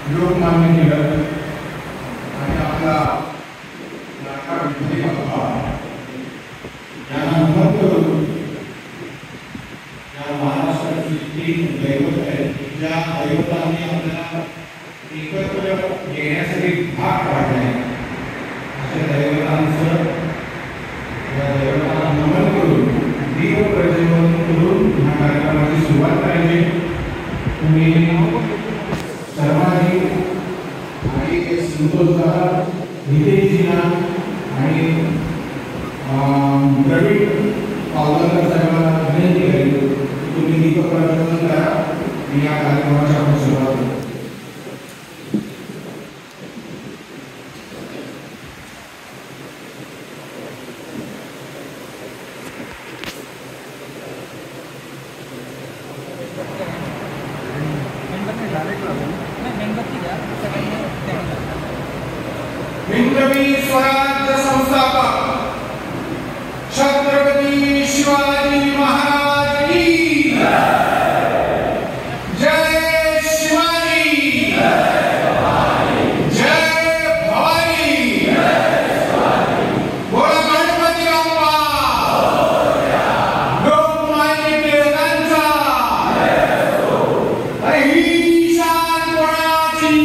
लोकमान्य टिळक आणि आपला आपला लाखा विठ्ठली बाप्पा यांना नमन करून या महाराष्ट्राची तीन दैवत आहेत ज्या दैवतांनी आपल्याला एकत्र येण्यासाठी भाग पाडले अशा दैवतांचं या दैवतांना नमन करून दीप प्रज्वलन करून ह्या कार्यक्रमाची सुरुवात करायची। तुम्ही सर्वांनी आणि संतोषदा हितेशजींना आणि प्रवीण पावलकर साहेबांना विनंती करेन तुम्ही दीप प्रज्वलन करा आणि या कार्यक्रमाची आपण सुरुवात करू। हिंदवी स्वराज्य संस्थापक छत्रपती शिवाजी महाराज की जय शिवाजी जय भवानी बोला गणपती बाप्पा लोकमान्य टिळकांचा ही शान कोणाची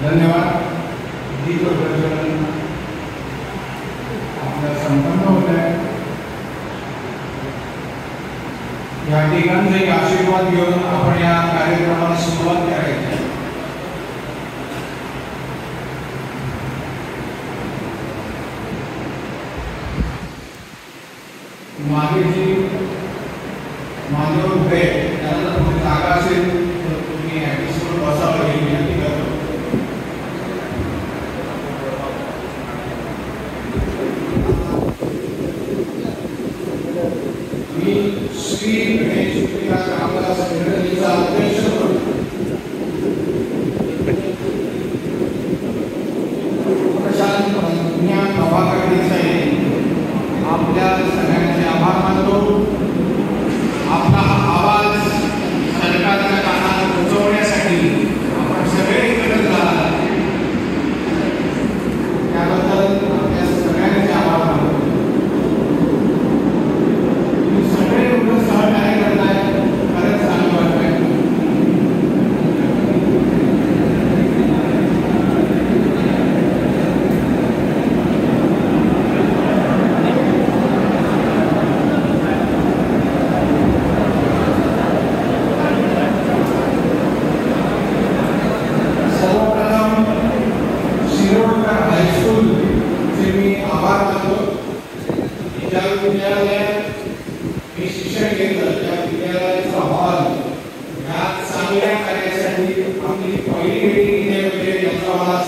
धन्यवाद। दीप प्रज्वलन आपल्या संपन्न होत आहे। या ठिकाणचे आशीर्वाद घेऊन आपण या कार्यक्रमाला सुरुवात करायची। मागे जी मानव उभे त्यांना जर जागा असेल तर तुम्ही ऍटिस्टवर बसावं ही विनंती करतो। श्री गणेश विकास कामगार संघटनेचा अध्यक्ष प्रशांत प्रभाकरणी साहेब आपल्या सगळ्यांचे आभार मानतो। आपला आवाज सरकारच्या कानात पोहोचवण्यासाठी आपण सगळे एकत्र आहात त्याबद्दल आपल्या सगळ्यांचे आभार मानतो।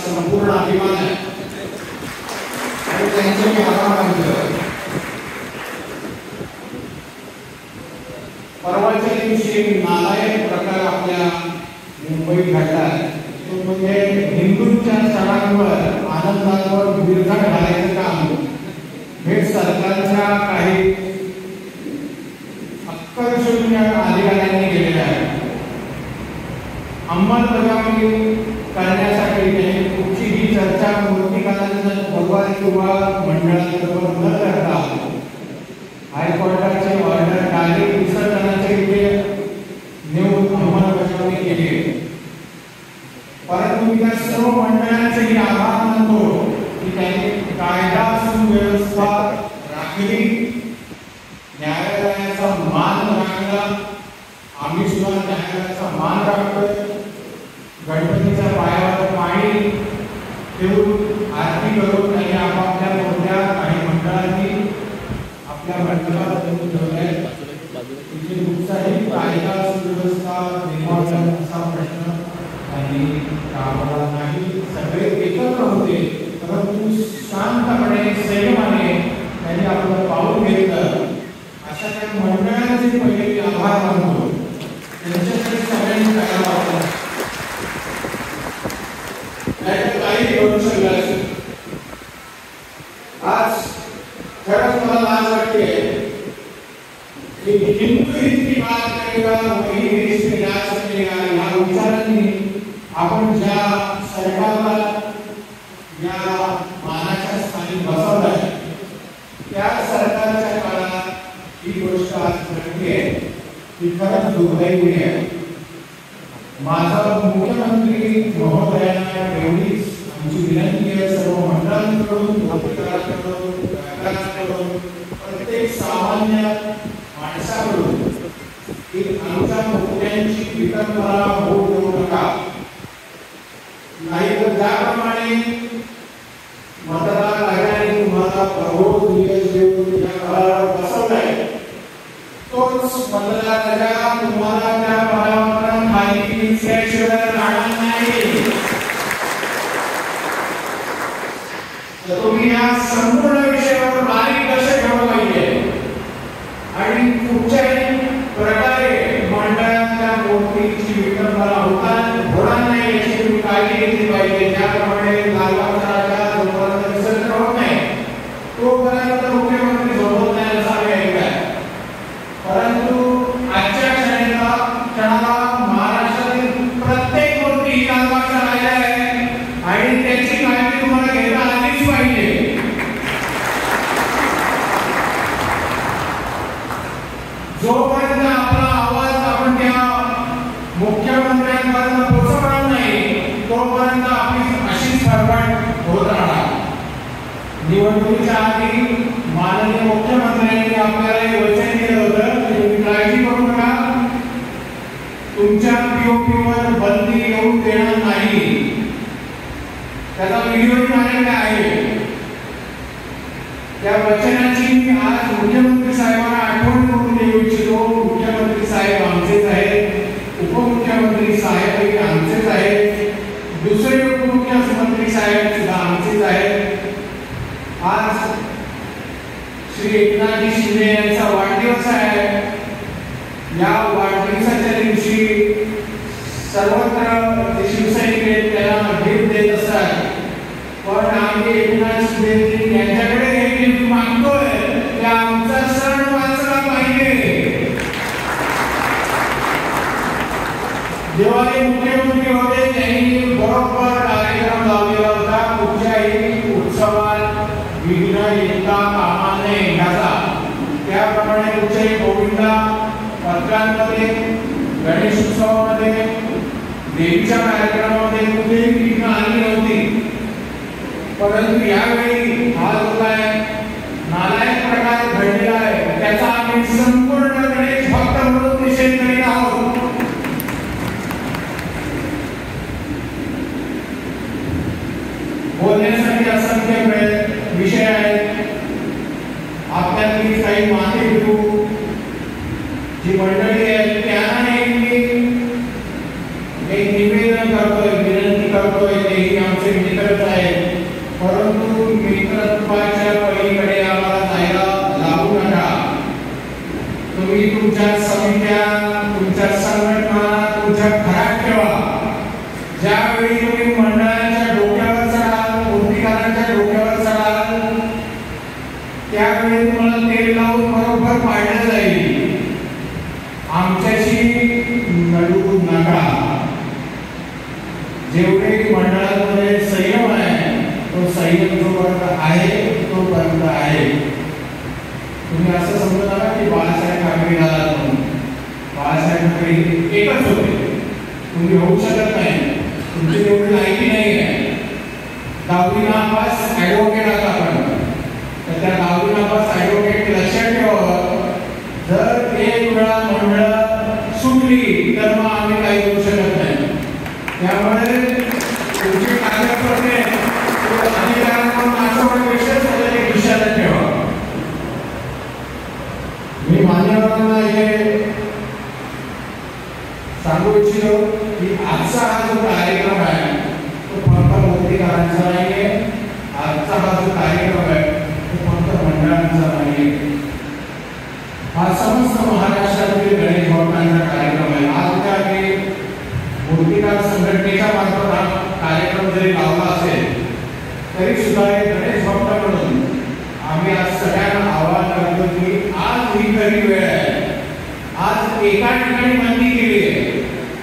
संपूर्ण अभिमान आहे आणि त्यांचे मी आभार मानतो। परवाच्या दिवशी नालायक प्रकार आपल्या मुंबईत घडला तो म्हणजे हिंदूंच्या सणांवर आनंदावर विरघळ घालायचं काम हे सरकारच्या काही अक्कलशून्य अधिकाऱ्यांनी केलेलं आहे। अंमलबजावणी करण्यासाठी त्यांनी कुठलीही चर्चा मूर्तिकारांचं भगवान किंवा मंडळाबरोबर न करता हायकोर्टाचे ऑर्डर डायरेक्ट विसर्जनाचे इथे नेऊन अंमलबजावणी केली। परंतु मी त्या सर्व मंडळांचेही आभार मानतो की त्यांनी कायदा सुव्यवस्था राखली, न्यायालयाचा मान राखला। आम्ही सुद्धा न्यायालयाचा मान राखतोय। गणपतीच्या पायावर पाणी ठेवून आरती करून त्यांनी आपापल्या मोठ्या काही मंडळांनी आपल्या मंडळात ठेवले। तिथे कुठचाही कायदा सुव्यवस्था निर्माण असा प्रश्न त्यांनी काढला नाही। सगळे एकत्र होते परंतु शांतपणे संयमाने त्यांनी आपलं पाऊल घेतलं। अशा त्या मंडळांचे पहिले मी आभार मानतो। त्यांच्याकडे सगळ्यांनी करायला वाटलं आज खरंच मला लाज वाटते कि हिंदू इतकी बात करेगा वही देश में राज करेगा, यहाँ विचारांनी आपण ज्या सरकारला या मानाच्या स्थानी बसवलंय त्या सरकारच्या काळात ही गोष्ट आज घडली आहे ही खरंच दुर्दैवी आहे. माझा मुख्यमंत्री महोदयांना एवढीच आमची विनंती आहे सर्व मंडळांकडून प्रत्येक सामान्य माणसाकडून की आमच्या मुद्द्यांची विटंबना होऊ देऊ नका. नाहीतर ज्याप्रमाणे मतदार आघाडीने तुम्हाला प्रभू निलेश देऊन या काळावर बसवलाय तोच मतदार आघाडी तुम्हाला त्या पदावर खाली दिसल्याशिवाय राहणार नाही. तर तुम्ही या संपूर्ण विषयावर बारीक लक्ष ठेवलं पाहिजे आणि कुठच्याही प्रकारे मंडळाच्या गोष्टीची विटंबना होणार नाही याची तुम्ही काळजी घेतली पाहिजे. ज्याप्रमाणे लालबागचा राजा जोपर्यंत विसर्जन होत नाही तोपर्यंत मुख्यमंत्री झोपत नाही असं आम्ही ऐकलंय. परंतु आजच्या क्षणाला महाराष्ट्रातील प्रत्येक गोष्टी लालबागचा राजा आहे आणि त्याची काळजी तुम्हाला घेता आलीच पाहिजे. जोपर्यंत आपला आवाज आपण त्या मुख्यमंत्र्यांपर्यंत पोहोचवणार नाही तोपर्यंत आपली अशीच फरफट होत राहणार. निवडणुकीच्या आधी माननीय मुख्यमंत्र्यांनी आपल्याला हे वचन दिलं होतं की तुम्ही काळजी करू नका, तुमच्या पीओपीवर बंदी येऊ देणार नाही. त्याचा व्हिडिओ माझ्याकडे आहे. त्या वचनाची मी आज मुख्यमंत्री साहेबांना आठवण करून देऊ इच्छितो. मुख्यमंत्री साहेब आमचेच आहेत, उपमुख्यमंत्री साहेब आमचेच आहेत, दुसरे उपमुख्यमंत्री साहेब सुद्धा आमचेच आहेत. आज श्री एकनाथजी शिंदे यांचा वाढदिवस आहे. या वाढदिवसाच्या दिवशी सर्वत्र शिवसैनिक त्यांना भेट देत असतात. पण आम्ही एकनाथ शिंदे यांच्याकडे हे मागतोय की आमचा सण वाचला पाहिजे. जेव्हा मुख्यमंत्री होते त्यांनी बरोबर कार्यक्रम लावलेला होता कुठच्याही उत्सवात विघ्न येता कामा नये याचा. त्याप्रमाणे कुठच्याही गोविंदा पत्रांमध्ये गणेश उत्सवामध्ये देवीच्या कार्यक्रमामध्ये कुठेही विघ्न आली नव्हती. परंतु यावेळी हा जो काय नालायक प्रकार घडलेला आहे त्याचा आम्ही संपूर्ण गणेश भक्त म्हणून निषेध करीत आहोत. बोलण्यासाठी असंख्य विषय आहेत. आपल्यातली काही मातेपितू जी मंडळी आहेत त्यांना एक निवेदन करतोय, विनंती करतोय. तेही आमचे मित्रच आहेत. परंतु मित्रत्वाच्या पलीकडे आम्हाला जायला लागू नका. तुम्ही तुमच्या समित्या, तुमच्या संघटना तुमच्या घरात ठेवा. ज्यावेळी तुम्ही मंडळाच्या डोक्यावर चढाल, मूर्तिकारांच्या डोक्यावर चढाल त्यावेळी तुम्हाला तेल लावून बरोबर पाडलं जाईल. आमच्याशी नडू नका. जेवढे मंडळामध्ये संयम आहे तो संयम जोपर्यंत आहे तोपर्यंत आहे. तुम्ही असं समजू नका की बाळासाहेब ठाकरे झाला म्हणून. बाळासाहेब ठाकरे एकच होते, तुम्ही होऊ शकत नाही. तुमची तेवढी माहिती नाही आहे. 10वी नापास ॲडव्होकेट आहात आपण, तर त्या 10वी नापास ॲडव्होकेट लक्षात ठेवावं. जर एक वेळा मंडळ सुटली तर मग आम्ही काही करू शकत नाही. त्यामुळे तुमचे कागदपत्रे मी मान्यवरांना हे सांगू इच्छितो की आजचा हा जो कार्यक्रम आहे तो फक्त मूर्तिकारांचा नाहीये. आजचा हा जो कार्यक्रम आहे तो फक्त मंडळांचा नाहीये. हा समस्त महाराष्ट्रातील गणेश भक्तांचा कार्यक्रम आहे. आज त्या मूर्तिकार संघटनेच्या मार्फत हा कार्यक्रम जरी लावला असेल तरी सुद्धा गणेश भक्त म्हणून आम्ही आज सगळ्यांना आवाहन करतो की आज ही खरी वेळ आहे. आज एका ठिकाणी बंदी केली आहे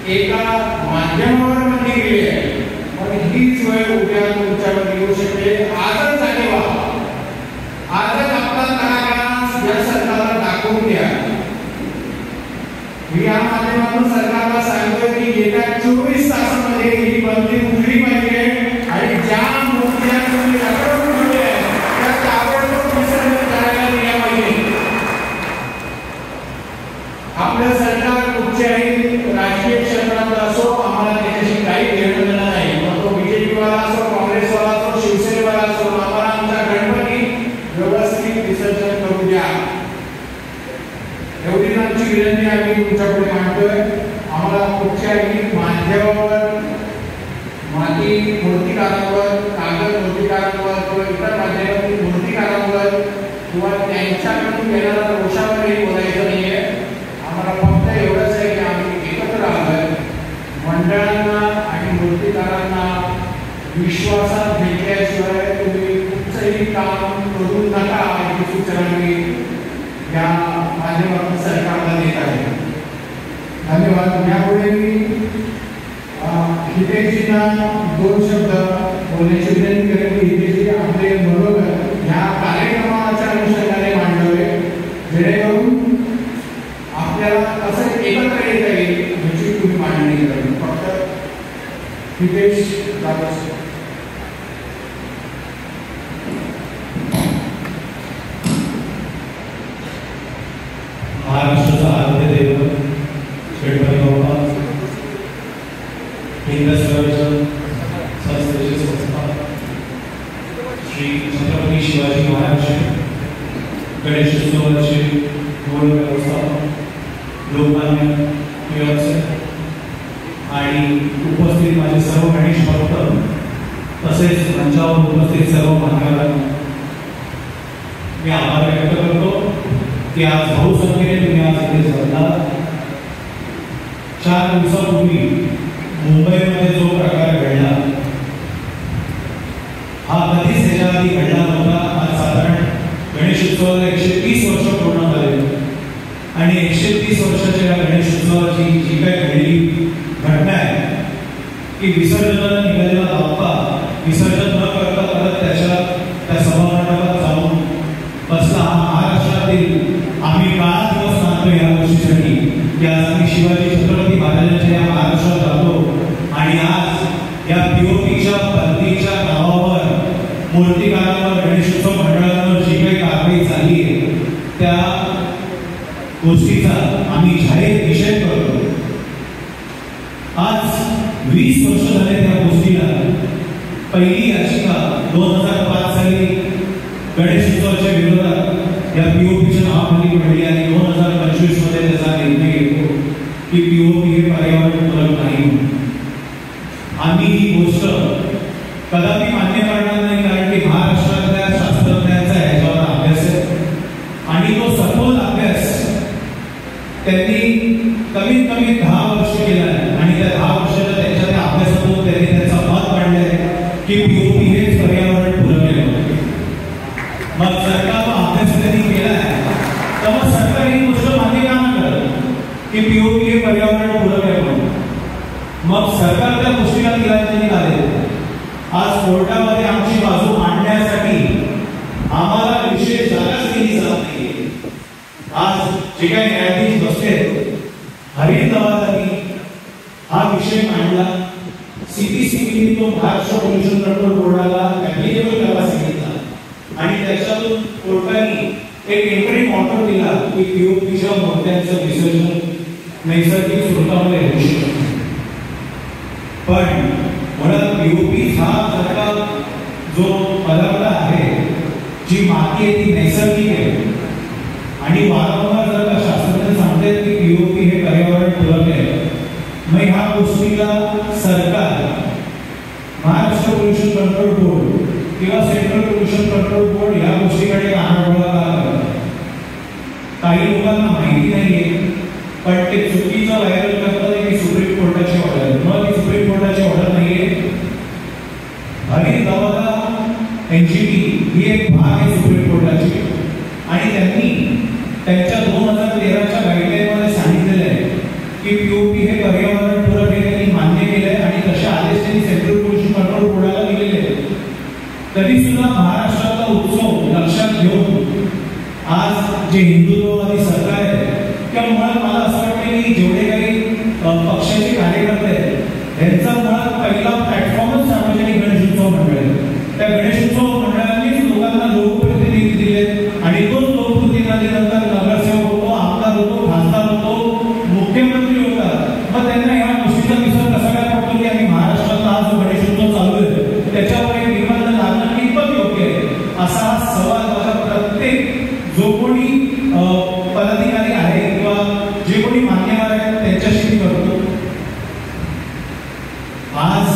एका माध्यमावर मध्ये गेली आहे, पण हीच वेळ उद्या तुमच्यावर येऊ शकते. आजच जागे व्हा, आजच आपला तळागाळा या सरकारला दाखवून द्या. मी या माध्यमातून सरकारला सांगतोय की येत्या 24 तासामध्ये ही बंदी उठली पाहिजे आणि ज्या मूर्त्या तुम्ही रखडून ठेवल्या त्या ताबडतोब विसर्जन करायला दिल्या पाहिजे. आपलं सरकार कुठच्याही राजकीय क्षेत्रात असो, आम्हाला त्याच्याशी काही घेणं देणं नाही. मग तो बीजेपीवाला असो, काँग्रेसवाला असो, शिवसेनेवाला असो, आम्हाला आमचा गणपती व्यवस्थित विसर्जन करू द्या. एवढी आमची विनंती आम्ही तुमच्याकडे मांडतोय. आम्हाला कुठच्याही माध्यमावर माती मूर्तिकारांवर, कागद मूर्तिकारांवर किंवा इतर माध्यमातील मूर्तिकारांवर किंवा त्यांच्याकडून येणाऱ्या दोषावरही बोलायचं नाहीये. आम्हाला फक्त एवढंच आहे की आम्ही एकत्र आलोय. मंडळांना आणि मूर्तिकारांना विश्वासात घेतल्याशिवाय तुम्ही कुठचंही काम करू नका ही सूचना मी या माध्यमातून सरकारला देत आहे. धन्यवाद. यापुढे मी हितेशजींना 2 शब्द बोलण्याची विनंती करेन की हितेशजी आपले मनोगत ह्या कार्यक्रमाच्या अनुषंगाने मांडावे, जेणेकरून आपल्याला कसं एकत्र येता येईल याची तुम्ही मांडणी करेन. फक्त हितेश दादा. महाराष्ट्राचा आराध्य दैवत गणपती बाप्पा, हिंद स्वराज्य संस्थेचे संस्थापक श्री छत्रपती शिवाजी महाराज, गणेशोत्सवाचे मूळ व्यवस्थापक लोकमान्य टिळक आणि उपस्थित माझे सर्व गणेश भक्त, तसेच मंचावर उपस्थित सर्व मान्यवरांना मी आभार व्यक्त करतो की आज बहुसंख्येने तुम्ही आज इथे जमला. 4 दिवसापूर्वी मुंबईमध्ये जो प्रकार घडला हा कधीच त्याच्या आधी घडला नव्हता. आज साधारण गणेशोत्सवाला 130 वर्ष पूर्ण झाले आणि 130 वर्षाच्या या गणेशोत्सवाची जी काही घडली घटना आहे की विसर्जनाला निघालेला बाप्पा विसर्जन न करता परत त्या सभामंडपात जाऊन बसला. हा महाराष्ट्रातील आम्ही काळा दिवस मानतो या गोष्टीसाठी की आज आम्ही शिवाजी छत्रपती महाराजांच्या या महाराष्ट्रात राहतो आणि आज या पीओपीच्या बंदीच्या नावावर मूर्तिकारांवर, गणेशोत्सव मंडळांवर जी काही कारवाई झाली आहे त्या गोष्टीचा आम्ही जाहीर निषेध करतो. आज 20 वर्ष झाले त्या गोष्टीला. पहिली याचिका 2005 साली गणेशोत्सवाच्या विरोधात या पीओपीच्या नावाखाली घडली आणि 2025 मध्ये त्याचा निर्णय घेतो की पीओपी हे पर्यावरणपूरक नाही. आम्ही ही गोष्ट कदापि मान्य करणार नाही, कारण की महाराष्ट्रातल्या शास्त्रज्ञांचा याच्यावर अभ्यास आहे आणि तो सखोल अभ्यास त्यांनी कमीत कमी 10 वर्ष केला आहे आणि त्या 10 वर्षाच्या त्यांच्या त्या अभ्यासातून त्यांनी त्याचं मत मांडलंय की पीओपी हेच पर्यावरणपूरक आहे. मग सरकारचा अभ्यास त्यांनी केला आहे तर मग सरकार ही गोष्ट मान्य का नाही करत की पीओपी हे पर्यावरणपूरक आहे म्हणून. मग सरकार त्या गोष्टीला दिलायचे आले. आज कोर्टामध्ये आमची बाजू मांडण्यासाठी आम्हाला विशेष जागाच दिली जात नाही. आज जे काही न्यायाधीश बसले हरीश नवाजांनी हा विषय मांडला. सीपीसीबीने तो महाराष्ट्र पोल्युशन कंट्रोल बोर्डाला ऍप्लिकेबल करायला सांगितला आणि त्याच्यातून कोर्टाने एक एंट्री ऑर्डर दिला की पीओपीच्या मूर्त्यांचं विसर्जन नैसर्गिक स्रोतामध्ये होऊ शकतं. पण मुळात पीओपी हा जर जो पदार्थ आहे, जी माती आहे ती नैसर्गिक आहे आणि वारंवार जर का शास्त्रज्ञ सांगतात की पीओपी हे पर्यावरणपूरक आहे, मग ह्या गोष्टीला सरकार, महाराष्ट्र पोल्युशन कंट्रोल बोर्ड किंवा सेंट्रल पोल्युशन कंट्रोल बोर्ड या गोष्टीकडे कानाडोळा का करतात? काही लोकांना माहिती नाहीये पण ते चुकीचं व्हायरल करतात की सुप्रीम कोर्टाची ऑर्डर. मग ती सुप्रीम कोर्टाची ऑर्डर नाहीये. हरित नवादा एनजीटी ही एक भाग आहे सुप्रीम कोर्टाची आणि त्यांनी त्यांच्या 2013च्या गाईडलाईनमध्ये सांगितलेलं आहे की पीओपी हे पर्यावरणपूरक तरी सुद्धा महाराष्ट्रातला उत्सव लक्षात घेऊन आज जे हिंदुत्ववादी सरकार आहे किंवा मुळात मला असं वाटतं की जेवढे काही पक्षाचे कार्यकर्ते आहेत यांचा मुळात पहिला प्लॅटफॉर्मच सार्वजनिक गणेशोत्सव मंडळ आहे. त्या गणेशोत्सव मंडळांनीच लोकांना लोकप्रतिनिधी दिले आणि तोच लोकप्रतिनिधीनंतर नगरसेवक होतो, आमदार होतो, खासदार होतो, मुख्यमंत्री होता. मग त्यांना या गोष्टीचा विसर कसा काय पडतो की आम्ही महाराष्ट्रातला हा जो गणेशोत्सव चालू आहे त्याच्यावर एक निर्बंध घालणं कितपत योग्य आहे असा हा सवाल माझा प्रत्येक जो कोणी पदाधिकारी आहे किंवा जे कोणी मान्यवर आहेत त्यांच्याशी मी करतो. आज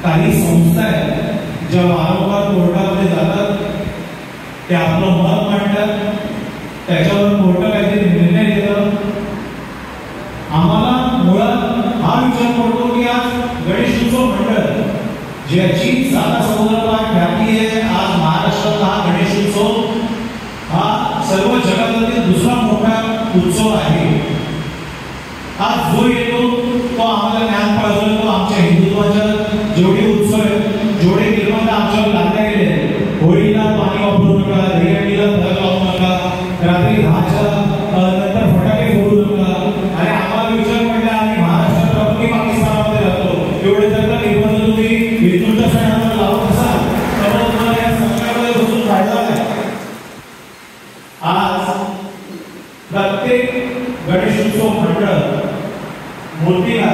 काही संस्था आहेत ज्या वारंवार कोर्टामध्ये जातात, ते आपलं मत मांडतात, त्याच्यावर कोर्ट काहीतरी निर्णय देतं. आम्हाला मुळात हा विचार पडतो की आज गणेशोत्सव मंडळ ज्याची 7 समुद्रपाठ व्यापी आहे, आज महाराष्ट्रातला हा गणेशोत्सव हा सर्व जगातील दुसरा मोठा उत्सव आहे. आज जो येतो तो आम्हाला ज्ञान पाळतो, आमच्या हिंदुत्वाच्या जेवढे उत्सव आहेत, जेवढे निर्बंध आमच्यावर लादले गेले, होळीला पाणी वापरू नका, दहीहंडीला फरक लावू नका, रात्री 10च्या नंतर फटाके फोडू नका, आणि आम्हाला विचार पडला आम्ही महाराष्ट्रात राहतो की पाकिस्तानामध्ये राहतो, एवढे जर का निर्बंध तुम्ही हिंदूंच्या सणांवर लावत असाल तर तुम्हाला या संकटामध्ये बसून फायदा आहे. आज प्रत्येक गणेशोत्सव मंडळ मूर्तीला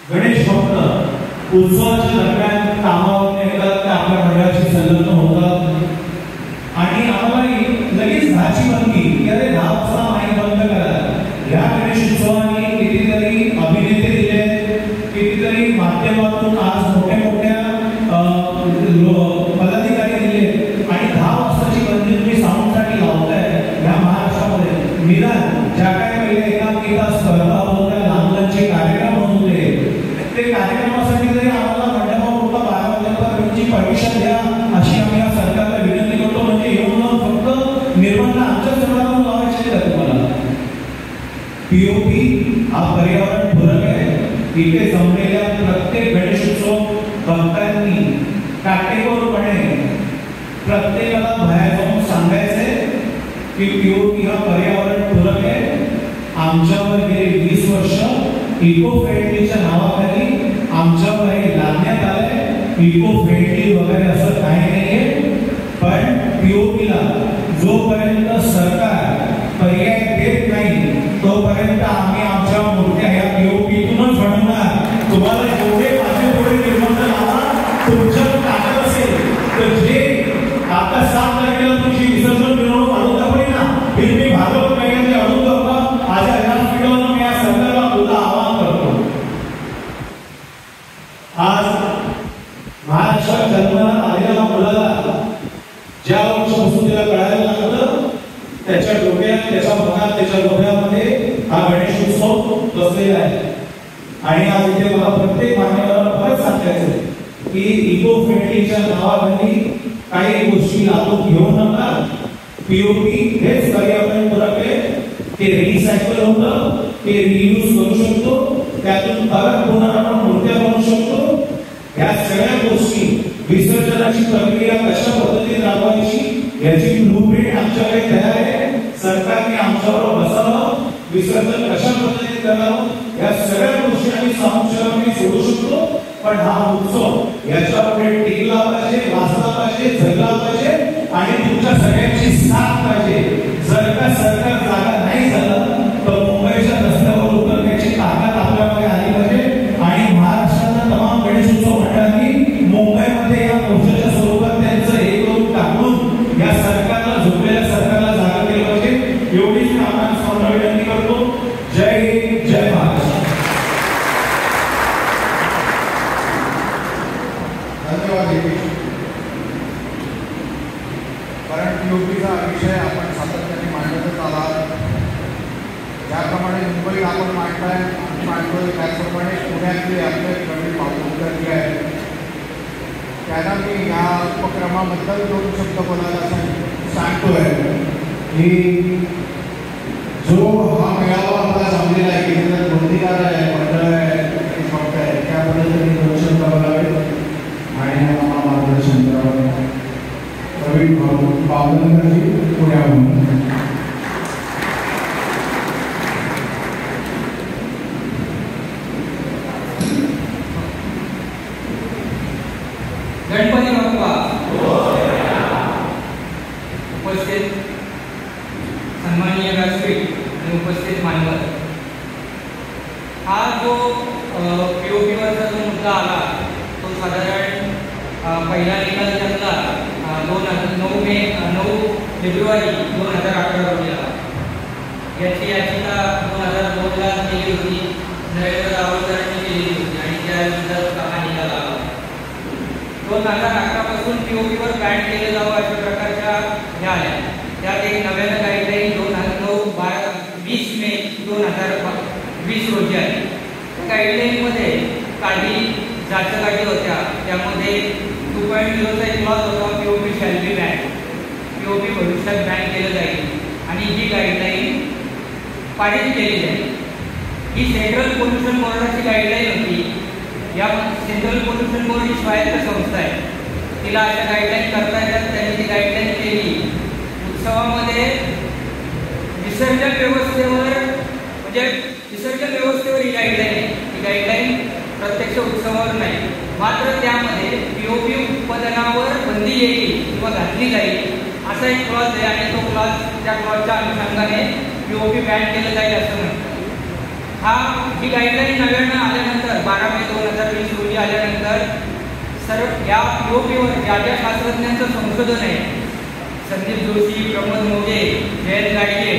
गणेश भक्त उत्सवाच्या दरम्यान कामावर येतात, आपल्या मंडळाशी संलग्न होतात आणि आम्हाला लगेच दहाची बंदी की अरे 10 वाजता माईक बंद करा. या गणेशोत्सवाने कितीतरी अभिनेते दिले, कितीतरी माध्यमातून आज मोठ्या मोठ्या पदाधिकारी दिले आणि 10 वाजताची बंदी तुम्ही साऊंडसाठी लावताय. या महाराष्ट्रामध्ये निदान ज्या काय पहिले एकांकिका स्पर्धा होत्या, लहान मुलांचे कार्यक्रम होते, ते कार्यक्रमासाठी जरी आम्हाला मंडपापुरता 12 वाजेपर्यंतची परमिशन द्या अशी आम्ही या सरकारला विनंती करतो. म्हणजे येऊन फक्त निर्बंध आमच्या सरकारला लावायचे का तुम्हाला? पीओपी हा पर्यावरण पूरक आहे. इथे जमलेल्या प्रत्येक गणेशोत्सव भक्तांनी काटेकोरपणे प्रत्येकाला बाहेर जाऊन सांगायचे की पीओपी हा पर्यावरण पूरक आहे. आमच्यावर गेली 20 वर्ष इको फ्रेंडलीच्या नावाखाली आमच्यावर हे लादण्यात आलंय. इको फ्रेंडली वगैरे असं काही नाहीये, पण पीओपीला जोपर्यंत सरकार पर्याय देत नाही तोपर्यंत आम्ही आमच्या मूर्त्या या पीओपीतूनच बनवणार. तुम्हाला जेवढे माझे पुढे निर्बंध लावा, तुमच्या ताकद असेल तर जे आता 7 तारखेला तुमची विसर्जन मिरवणूक आणून दाखवली ना, हे मी भागवत महिन्याचे आणून दाखवा. आज या व्हिडिओला मी या सरकारला पुन्हा आवाहन करतो. आज महाराष्ट्रात जन्माला आलेल्या मुलाला ज्या वर्षापासून त्याला कळायला लागलं त्याच्या डोक्यात, त्याच्या मनात, त्याच्या डोक्यामध्ये हा गणेशोत्सव बसलेला आहे. आणि आज इथे मला प्रत्येक मान्यवराला परत सांगायचं की इको फ्रेंडलीच्या नावाखाली काही गोष्टी लागू घेऊ नका. पीओपी हेच पर्यावरण पूरक आहे. ते रिसायकल होतं, ते रियूज करू शकतो, त्यातून परत पुन्हा आपण मूर्त्या बनवू शकतो. या सगळ्या गोष्टी विसर्जनाची प्रक्रिया कशा पद्धतीने राबवायची याची ब्लूप्रिंट आमच्याकडे तयार आहे. सरकारने आमच्याबरोबर बसावं, विसर्जन कशा पद्धतीने करावं या सगळ्या गोष्टी आम्ही सामूहिकपणे सोडू शकतो. पण हा उत्सव याच्यापुढे टिकला पाहिजे, वाचला पाहिजे, जगला पाहिजे आणि तुमच्या सगळ्यांची साथ पाहिजे. जर का सरकार जागा नाही झालं तर मुंबईच्या रस्त्यावर उतरण्याची ताकद आपल्यामध्ये आली पाहिजे. आणि महाराष्ट्रातल्या तमाम गणेशोत्सव मंडळांनी मुंबईमध्ये या मोर्चाच्या स्वरूपात त्यांचं हे करून टाकून या सरकारला, झोपलेल्या सरकारला जागा केली पाहिजे. एवढीच मी आपल्याला विनंती करतो. जय हिंद, जय महाराष्ट्र. धन्यवाद. कारण पीओपीचा विषय आपण सातत्याने मांडतच आला. ज्याप्रमाणे मुंबईत आपण मांडताय, आम्ही मांडतोय, त्याचप्रमाणे पुण्यातली आपले कमी पावसाळी आहे त्यांना मी ह्या उपक्रमाबद्दल 2 शब्द बोलायला सांगतोय की जो हा मेळावा आपला जमलेला आहे की त्याच्यात बंदीदार आहे, मंडळ आहे, फक्त आहे, त्या पद्धतीने 2 शब्द बोलावे आणि आम्हाला मार्गदर्शन वालंदाजी पुण्याहून. गणपती बाप्पा उपस्थित सन्माननीय व्यासपीठ आणि उपस्थित मान्यवर, हा जो पीओपीवरचा जो मुद्दा आला तो साधारण पहिला निकाल त्यातला 9 फेब्रुवारी 2018 रोजी आला. याची याचिका 2002ला केली होती, नरेंद्र दाभोळकरांनी केली होती आणि त्यानंतर हा निकाल आला. 2018 पासून पीओपीवर बॅन केलं जावं अशा प्रकारच्या ह्या आल्या. त्यात एक नव्यानं गाईडलाईन 20 मे 2020 रोजी आली. गाईडलाईनमध्ये काही जाचकाठी होत्या, त्यामध्ये 2.0चा एक क्लॉज होता, POP shall be ban, POP भविष्यात बॅन केलं जाईल आणि ही गाईडलाईन पारित केली जाईल. ही सेंट्रल पोल्युशन बोर्डाची गाईडलाईन होती. या सेंट्रल पोल्युशन बोर्ड ही स्वायत्त संस्था आहे, तिला अशा गाईडलाईन करता येतात. त्यांनी ती गाईडलाईन केली. उत्सवामध्ये विसर्जन व्यवस्थेवर म्हणजे विसर्जन व्यवस्थेवर ही गाईडलाईन आहे. ही गाईडलाईन प्रत्यक्ष उत्सवावर नाही, मात्र त्यामध्ये पीओपी उत्पादनावर बंदी येईल किंवा घातली जाईल असा एक क्लॉज आहे आणि तो क्लॉज त्या क्लॉजच्या अनुषंगाने पीओपी बॅन केलं जाईल असं म्हणतात. ही गाईडलाईन नव्यानं आल्यानंतर 12 मे 2020 रोजी आल्यानंतर सर्व या पीओपीवर ज्या ज्या शास्त्रज्ञांचं संशोधन आहे, संदीप जोशी, प्रमोद मोगे, जयंत गाडगे,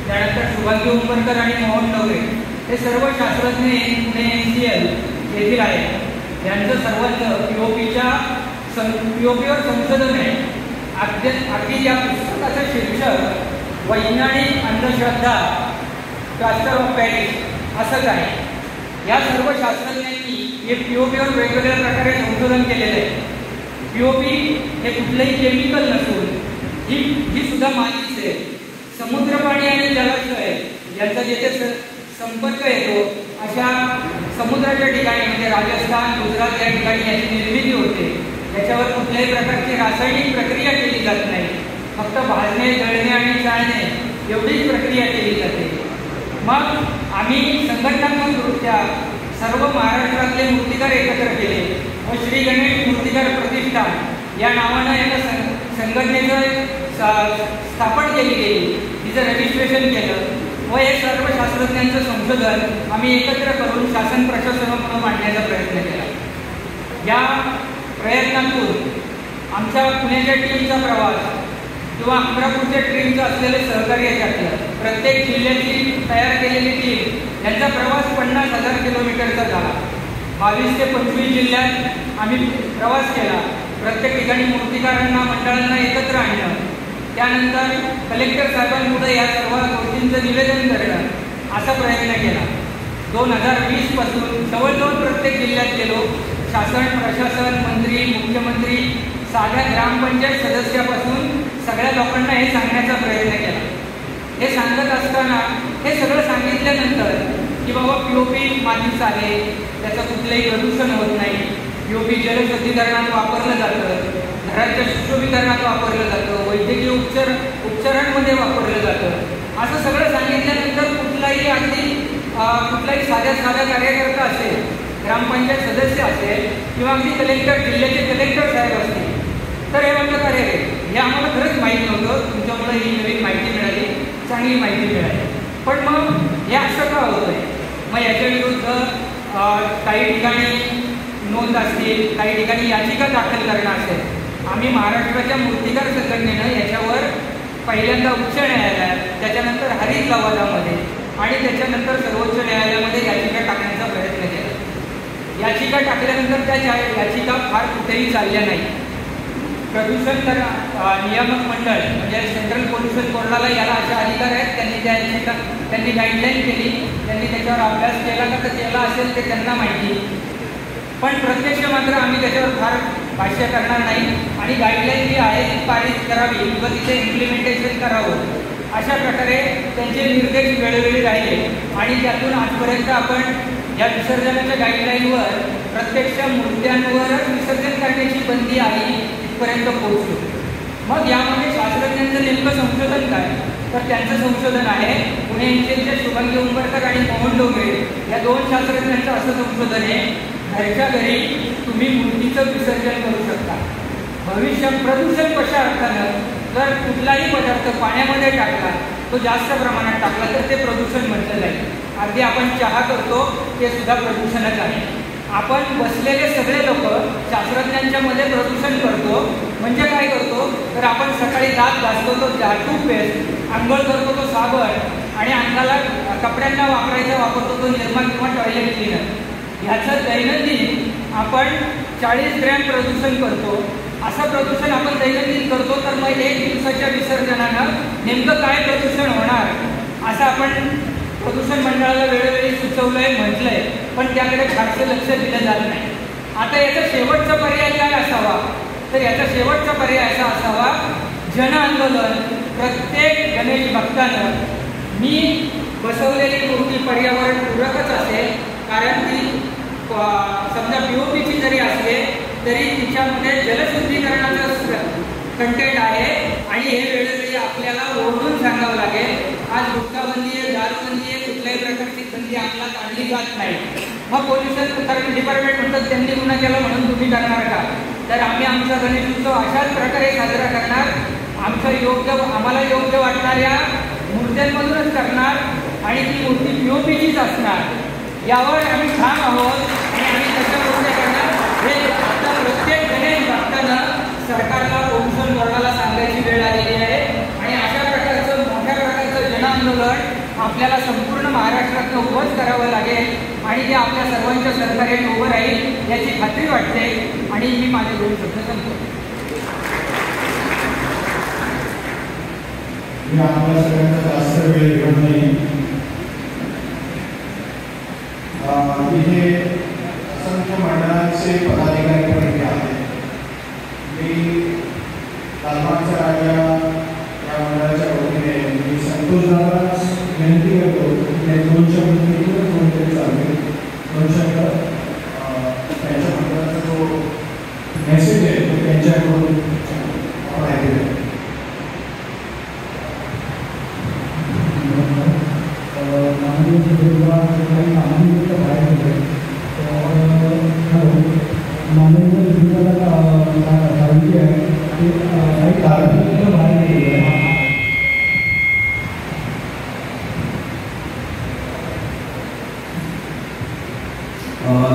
त्यानंतर शुभांगी उंबरकर आणि मोहन डवरे, हे सर्व शास्त्रज्ञ पुणे NCL येथील आहेत. यांचं सर्वांचं पीओपीवर संशोधन आहे. अगदी या पुस्तकाचं शीर्षक वैज्ञानिक अंधश्रद्धा प्लास्टर ऑफ पॅरिस असंच आहे. या सर्व शास्त्रज्ञांनी हे पीओपीवर वेगवेगळ्या प्रकारे संशोधन केलेलं आहे. पीओपी हे कुठलंही केमिकल नसून ही सुद्धा मातीच आहे. समुद्र पाणी आणि जलाशय यांचा जिथे संपर्क येतो अशा समुद्राच्या ठिकाणी म्हणजे राजस्थान, गुजरात या ठिकाणी याची निर्मिती होते. याच्यावर कुठल्याही प्रकारची रासायनिक प्रक्रिया केली जात नाही, फक्त भाजणे, जळणे आणि चाळणे एवढीच प्रक्रिया केली जाते. मग आम्ही संघटनात्मकदृष्ट्या सर्व महाराष्ट्रातले मूर्तिकार एकत्र केले व श्री गणेश मूर्तिकार प्रतिष्ठान या नावानं एका संघटनेचं स्थापन केली गेली. तिचं रजिस्ट्रेशन केलं व हे सर्व शास्त्रज्ञांचं संशोधन आम्ही एकत्र करून शासन प्रशासनापुढे मांडण्याचा प्रयत्न केला. या प्रयत्नातून आमच्या पुण्याच्या टीमचा प्रवास किंवा अमरापूरच्या टीमचं असलेले सहकार्य त्यातलं प्रत्येक जिल्ह्याची तयार केलेली टीम यांचा प्रवास 50,000 किलोमीटरचा झाला. 22 ते 25 जिल्ह्यात आम्ही प्रवास केला. प्रत्येक ठिकाणी मूर्तिकारांना, मंडळांना एकत्र आणलं. त्यानंतर कलेक्टर साहेबांपुढे या सर्व गोष्टींचं निवेदन करणं असा प्रयत्न केला. 2020 पासून जवळजवळ प्रत्येक जिल्ह्यात गेलो. शासन, प्रशासन, मंत्री, मुख्यमंत्री, साध्या ग्रामपंचायत सदस्यापासून सगळ्या लोकांना हे सांगण्याचा प्रयत्न केला. हे सांगत असताना हे सगळं सांगितल्यानंतर की बाबा पीओपी मातीचं आहे, त्याचं कुठलंही प्रदूषण होत नाही, पीओपी जलशुद्धीकरणात वापरलं जातं, घराच्या सुशोभीकरणात वापरलं जातं, वैद्यकीय उपचारांमध्ये वापरलं जातं, असं सगळं सांगितल्यानंतर कुठलाही साध्या कार्यकर्ता असेल, ग्रामपंचायत सदस्य असेल किंवा अगदी जिल्ह्याचे कलेक्टर साहेब असतील तर हे म्हणतात अरे हे आम्हाला खरंच माहीत नव्हतं, तुमच्यामुळे ही नवीन माहिती मिळाली, चांगली माहिती मिळाली. पण मग हे असं का होतं आहे? मग याच्या विरुद्ध काही ठिकाणी नोंद असतील, काही ठिकाणी याचिका दाखल करणं असेल. आम्ही महाराष्ट्राच्या मूर्तिकार संघटनेनं याच्यावर पहिल्यांदा उच्च न्यायालयात, त्याच्यानंतर हरित लवादामध्ये आणि त्याच्यानंतर सर्वोच्च न्यायालयामध्ये याचिका टाकण्याचा प्रयत्न केला. याचिका टाकल्यानंतर त्या याचिका फार कुठेही चालल्या नाही. प्रदूषण नियामक मंडळ म्हणजे सेंट्रल पोल्युशन बोर्डाला याला अशा अधिकार आहेत, त्यांनी गाईडलाईन केली, त्यांनी त्याच्यावर अभ्यास केला का तर केला असेल ते त्यांना माहिती. पण प्रत्यक्ष मात्र आम्ही त्याच्यावर फार भाष्य करणार नाही आणि गाईडलाईन जी आहे ती पारित करावी किंवा तिचे इम्प्लिमेंटेशन करावं अशा प्रकारे त्यांचे निर्देश वेळोवेळी राहिले आणि त्यातून आजपर्यंत आपण या विसर्जनाच्या गाईडलाईनवर प्रत्यक्ष मूर्त्यांवरच विसर्जन करण्याची बंदी आहे इथपर्यंत पोहोचलो. मग यामध्ये शास्त्रज्ञांचं नेमकं संशोधन काय? तर त्यांचं संशोधन आहे पुणे इन्स्टिट्यूटच्या शुभांगी उंबरकर आणि मोहन डोंगरे या 2 शास्त्रज्ञांचं असं संशोधन आहे, घरच्या घरी तुम्ही मूर्तीचं विसर्जन करू शकता. भविष्यात प्रदूषण कशा अर्थानं जर कुठलाही पदार्थ पाण्यामध्ये टाकला, तो जास्त प्रमाणात टाकला तर ते प्रदूषण म्हटलं जाईल. अगदी आपण चहा करतो ते सुद्धा प्रदूषणच आहे. आपण बसलेले सगळे लोक शास्त्रज्ञांच्या मध्ये प्रदूषण करतो. म्हणजे काय करतो तर आपण सकाळी दात घासतो तो टूथपेस्ट, आंघोळ करतो तो साबण आणि अंगाला कपड्यांना वापरतो तो निरमा किंवा टॉयलेट क्लीनर. ह्याचं दैनंदिन आपण 40 ग्रॅम प्रदूषण करतो. असं प्रदूषण आपण दैनंदिन करतो तर मग 1 दिवसाच्या विसर्जनानं नेमकं काय प्रदूषण होणार असं आपण प्रदूषण मंडळाला वेळोवेळी सुचवलंय, म्हटलंय, पण त्याकडे फारसं लक्ष दिलं जात नाही. आता याचा शेवटचा पर्याय काय असावा तर याचा शेवटचा पर्याय असा असावा, जन आंदोलन. प्रत्येक गणेश भक्तानं मी बसवलेली मूर्ती पर्यावरण पूरकच असेल, कारण ती समजा POPची जरी असले तरी तिच्यामध्ये जलशुद्धीकरणाचं कंटेंट आहे आणि हे वेळोवेळी आपल्याला ओरडून सांगावं लागेल. आज गुटखाबंदी आहे, दारूबंदी आहे, कुठल्याही प्रकारची बंदी अंमलात आणली जात नाही. मग पोलीस डिपार्टमेंट म्हणतात त्यांनी गुन्हा केला म्हणून तुम्ही करणार का? तर आम्ही आमचा गणेशोत्सव अशाच प्रकारे साजरा करणार, आम्हाला योग्य वाटणाऱ्या मूर्त्यांमधूनच करणार आणि ती मूर्ती POPचीच असणार. यावर आम्ही ठाम आहोत आणि आम्ही तशा मूर्त्या करणार. हे आता प्रत्येक गणेश भक्तानं सरकारला प्रदूषण बोर्डाला सांगायची वेळ आलेली आहे आणि अशा प्रकारचं मोठ्या प्रकारचं जनआंदोलन आपल्याला संपूर्ण महाराष्ट्रातनं उभंच करावं लागेल आणि ते आपल्या सर्वांच्या सहकार्याने उभं राहील याची खात्री वाटते आणि मी माझे 2 शब्द सांगतो. मी आपल्या सगळ्यांचा जास्त वेळ घेत नाही. इथे असंख्य मंडळांचे पदाधिकारी पण इथे आहेत. मी लालबागच्या राजा या मंडळाच्या वतीने मी संतोष दादास विनंती करतो की 2 शब्द कोणतरी चालते 2 शब्द त्यांच्या मंडळाचा जो मेसेज आहे तो त्यांच्याकडून आपण ऐकूया.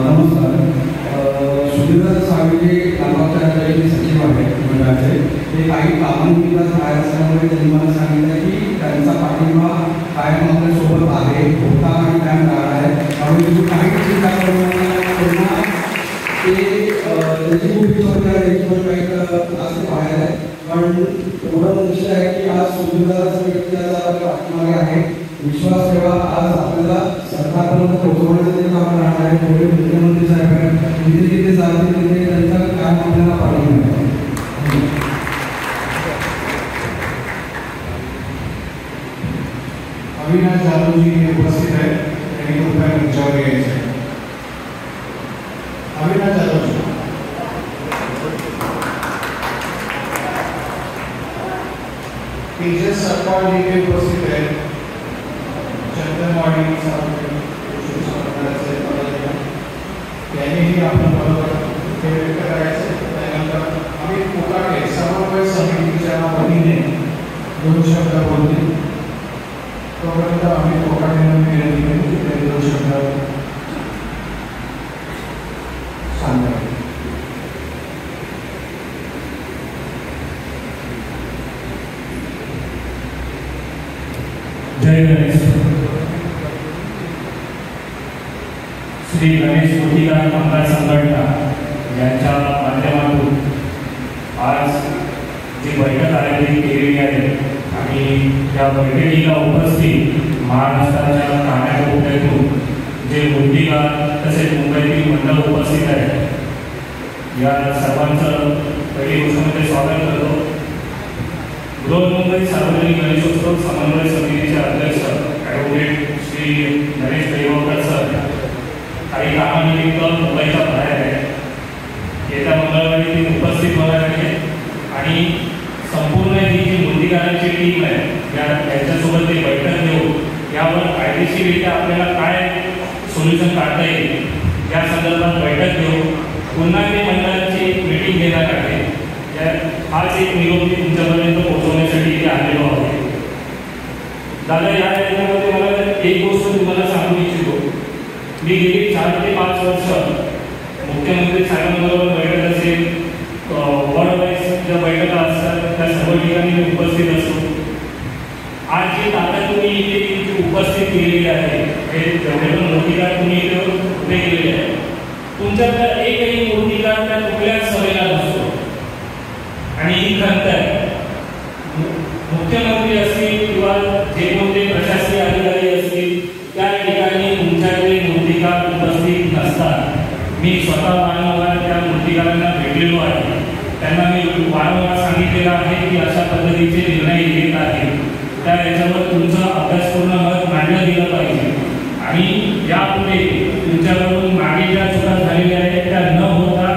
नमस्कार. सुधीर स्वामी लालबागच्या राजाचे सचिव आहेत मंडळाचे. ते काही कामांविकास बाहेर असल्यामुळे त्यांनी मला सांगितलं की त्यांचा पाठिंबा कायम आपल्यासोबत आहे, होता आणि कायम राहणार आहे. त्यामुळे काही चिंता करून त्यांना ते त्याची खूप इच्छा काही जास्त बाहेर आहे. पण एवढं निश्चित आहे की आज सुधीरदाराचा व्यक्ती आपल्या पाठीमागे आहे. विश्वास ठेवा, आज आपल्याला सरकारपर्यंत पोहोचवण्याचं ते काम राहणार आहे. तेवढे मुख्यमंत्री साहेब जिथे जिथे जातील तिथे त्यांचा काम आपल्याला पाठिंबा आहे. अविनाश जाधवजी उपस्थित आहेत, त्यांनी कृपया मंचावर यायचे आहे. अविनाश जाधवजी. तेजस सरकारजी हे उपस्थित आहेत. चंदनवाडी यांनीही आपण बरोबर ते व्यक्त करायचं. त्यानंतर आम्ही कोकाटे समन्वय समितीच्या वतीने 2 शब्द बोलतील. तोपर्यंत आम्ही कोकाटेनं विनंती केली ते 2 शब्द सांगावे. जय गणेश. श्री गणेश मूर्तिकार कामगार संघटना यांच्या माध्यमातून आज जी बैठक आयोजित केलेली आहे आणि त्या बैठकीला उपस्थित महाराष्ट्राच्या कानाकोपऱ्यातून जे मूर्तिकार तसेच मुंबईतील मंडळ उपस्थित आहेत, या सर्वांचं पहिली गोष्ट म्हणजे स्वागत करतो. बृहन्मुंबई सार्वजनिक गणेशोत्सव समन्वय समितीचे अध्यक्ष ॲडव्होकेट श्री नरेश दैवकर सर काही कामानिमित्त मुंबईच्या बाहेर आहे. येत्या मंगळवारी ते उपस्थित होणार आहे आणि संपूर्ण यशस्वीरित्या आपल्याला काय सोल्युशन काढता येईल या संदर्भात बैठक घेऊ. पुन्हा ते मंडळाची मीटिंग घेण्यात आहे. हाच एक निरोप मी तुमच्यापर्यंत पोहोचवण्यासाठी इथे आलेलो आहे. दादा, या याच्यामध्ये मला एक गोष्ट तुम्हाला सांगू इच्छितो. मी गेली 4 ते 5 वर्ष मुख्यमंत्री साहेबांबरोबर बैठक असेल, वॉर्ड वाईज ज्या बैठका असतात त्या सर्व ठिकाणी मी उपस्थित असतो. आज जी ताकद तुम्ही इथे उपस्थित केलेली आहे, हे जेवढे पण मूर्तिकार तुम्ही इथे उभे केलेले आहे, तुमच्यातला एकही मूर्तिकार त्या कुठल्याच सभेला नसतो. आणि ही खंत आहे. मुख्यमंत्री असतील किंवा जे कोणते प्रशासकीय अधिकारी असतील त्या ठिकाणी तुमच्याकडे मूर्तिकार उपस्थित नसतात. मी स्वतः वारंवार त्या मूर्तिकारांना भेटलेलो आहे. त्यांना मी वारंवार सांगितलेलं आहे की अशा पद्धतीचे निर्णय घेत आहेत, त्या याच्यावर तुमचं अभ्यासपूर्ण मत मांडलं गेलं पाहिजे. आणि यापुढे तुमच्याकडून मागे ज्या चुका झालेल्या आहेत त्या न होता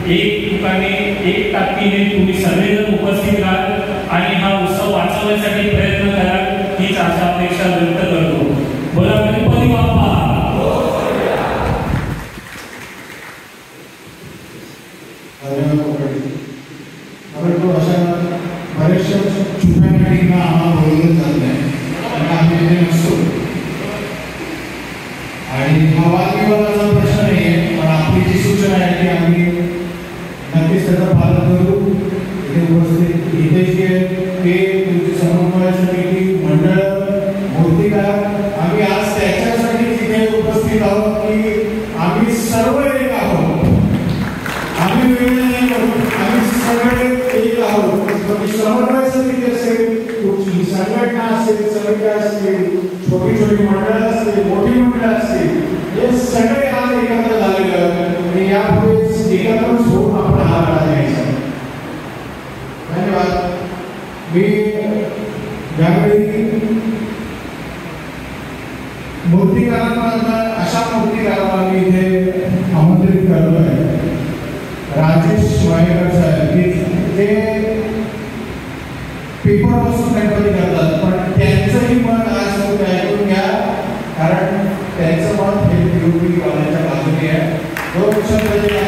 एक चुकाने एक ताकदीने तुम्ही सगळेजण उपस्थित राहा आणि हा उत्सव वाचवण्यासाठी प्रयत्न करा, हीच आशा अपेक्षा व्यक्त करतो. बोला गणपती बाप्पा. परंतु अशा बऱ्याचशा छुप्या मीटिंगला आम्हाला बोलवलं जात नाही आणि आम्ही तिथे नसतो. आणि हा वादविवादाचा प्रश्न नाही आहे, पण आपली जी सूचना आहे की आम्ही नक्कीच त्याचं पालन करू. इथे उपस्थित इथे जे ते तुमची समन्वय समिती मंडळ मूर्तिकार आम्ही आज त्याच्यासाठी तिथे उपस्थित आहोत की आम्ही सर्व एक आहोत. आम्ही वेगळे नाही आहोत, आम्ही सगळे एक आहोत. समन्वय समिती असेल, कुठली संघटना असेल, समित्या असतील, छोटी छोटी मंडळं असतील, मोठी मंडळं असतील, हे सगळे आज एकत्र झालेले आहेत आणि यापुढे एकत्र होऊन आपण हा लढा द्यायचा. धन्यवाद. मी यावेळी मूर्तिकारांना अशा मूर्तिकारांना मी इथे आमंत्रित करतो आहे. राजेश वायकर साहेब ते पेपरपासून गणपती करतात, पण त्यांचंही मत आज तुम्ही ऐकून घ्या, कारण त्यांचं मत हे पीओपी वाल्याच्या बाजूने आहे. 2 शब्द जे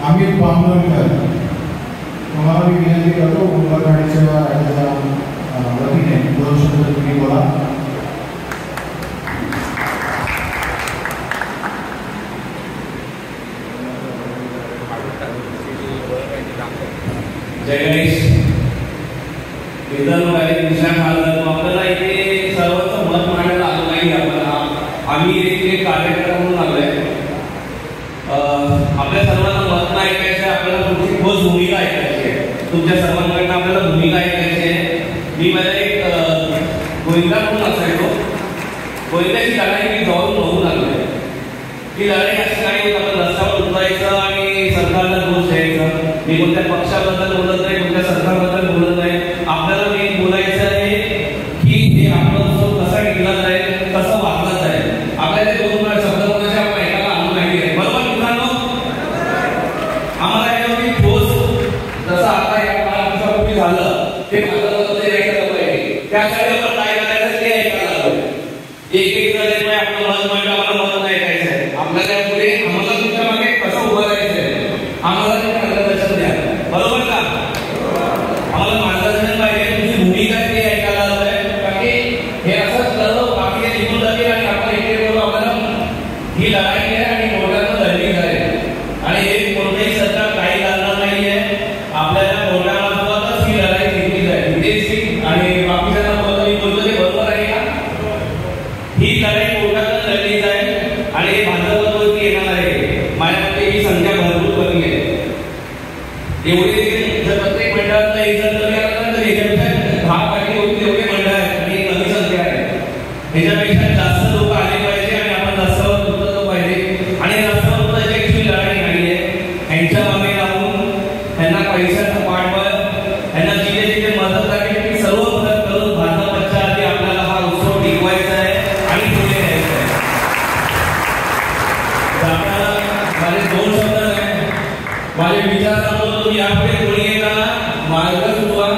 अमित बांबोलकर तुम्हाला मी विनंती करतो उंबरवाडीच्या वतीने 2 शब्द तुम्ही बोला. जय गणेश. आपल्याला इथे सर्वांचं मत मांडायला आलं नाही. आम्ही आपल्या सर्वांना मत नाही ऐकायचं, आपल्याला तुमची ठोस भूमिका ऐकायची आहे. तुमच्या सर्वांकडनं आपल्याला भूमिका ऐकायची आहे. मी मला एक गोविंदा म्हणून असायचो. गोविंदाची लढाई मी जाऊन बघून आलो. ती लढाई अशी नाही होत आपण रस्त्यावर उतरायचं आणि सरकारला दोष द्यायचा. मी कोणत्या पक्षाबद्दल बोलत नाही, कोणत्या सरकारबद्दल बोलत नाही. आपल्याला मेन बोलायचं आहे की हे आपलं जो कसा टिकला जाईल, कसं वागलं जाईल. आपल्याला दोन शब्द बोलायचे आपण एकाला आणून माहिती आहे. बरोबर मित्रांनो, आम्हाला याच्यावरती ठोस जसं आता या काळापूर्वी झालं ते भारतामध्ये ऐकायला पाहिजे. त्यासाठी आपण काय करायचं ते ऐकायला हवं. एक जण आपलं मत मांडलं, आम्हाला मत नाही ऐकायचं आहे. आपल्याला पुढे आम्हाला तुमच्या मागे कसं उभं राहायचं आहे, आम्हाला ते मार्गदर्शन द्या. बरोबर का? आम्हाला मार्गदर्शन पाहिजे, तुमची भूमिका ते ऐकायला हवं. कारण की हे असंच करतो बाकी हे निघून जातील आणि आपण एकटे करू. आपल्याला ही लढाई आहे आणि कोर्टानं लढली आहे आणि हे कोणतेही सरकार काही करणार नाहीये. आपल्याला कोर्टामार्फतच ही लढाई जिंकली जाईल. विदेशी आणि बाकीच्यांना बोलतो ते बरोबर आहे का? ही लढाई कोर्टातच लढली जाईल आणि हे भाजपवरती येणार आहे. माझ्याकडे ही संख्या भरपूर कमी आहे. एवढे जर प्रत्येक मंडळात एक जण कमी आला तर याच्यापेक्षा 10 पाठी होती एवढे मंडळ आहेत आणि कमी संख्या आहे. ह्याच्यापेक्षा जास्त लोक आले पाहिजे आणि आपण रस्त्यावर उतरलो पाहिजे. आणि रस्त्यावर उतरायची लढाई नाहीये. ह्यांच्या मागे लागून त्यांना पैशाचं पाठबळ, त्यांना जिथे जिथे मदत लागेल ती सर्व मदत करून भाजपच्या आधी आपल्याला हा उत्सव टिकवायचा आहे आणि पुढे न्यायचा आहे. आपल्याला माझे 2 शब्द नाही, माझे विचार सांगतो. तुम्ही यापुढे कोणी येताना मार्ग सुचवा,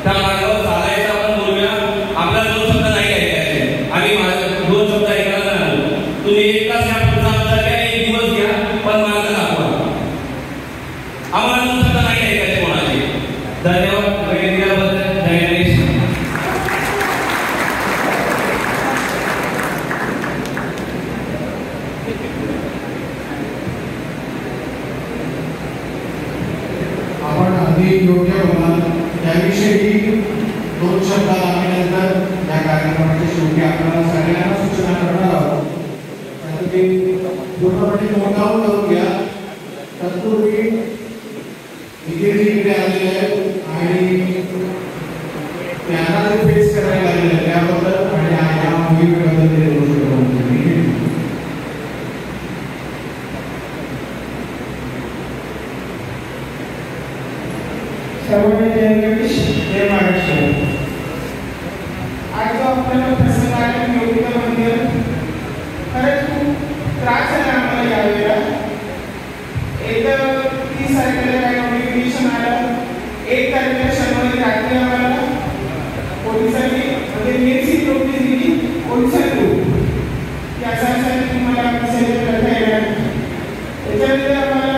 त्या मार्गावर चालायचं आपण बोलूया. आपल्याला 2 शब्द नाही ऐकायचे. आम्ही 2 शब्द ऐकायला नाही आलो. तुम्ही एक तास या पुढचा एक दिवस घ्या, पण मार्ग दाखवा. आम्हाला 2 शब्द नाही ऐकायचे कोणाचे. धन्यवाद वेळ दिल्याबद्दल. जय गणेश. आपण अगदी योग्य होणार त्याविषयी 2 शब्द आम्ही नंतर या कार्यक्रमाच्या शेवटी आपल्याला सगळ्यांना सूचना करणार आहोत. त्यासाठी पूर्णपणे नोंदवून करून घ्या. तत्पूर्वी इकडे आलेले आहेत आणि त्यांना जे फेस करायला लागलेलं आहे त्याबद्दल आणि या मोहिमेबद्दल ते बोलू शकतो. सर्वांना जय गणेश, जय महाराष्ट्र. आज जो आपल्याला प्रसंग आला योगिता मंदिर, खरंच खूप त्रास झाला आम्हाला यावेळेला. एक 30 तारखेला काही नोटिफिकेशन आलं, 1 तारखेला शनिवारी रात्री आम्हाला पोलिसांनी म्हणजे मेलची नोटीस दिली पोलिसांकडून की अशासाठी तुम्हाला विसर्जन करता येणार. त्याच्यानंतर आम्हाला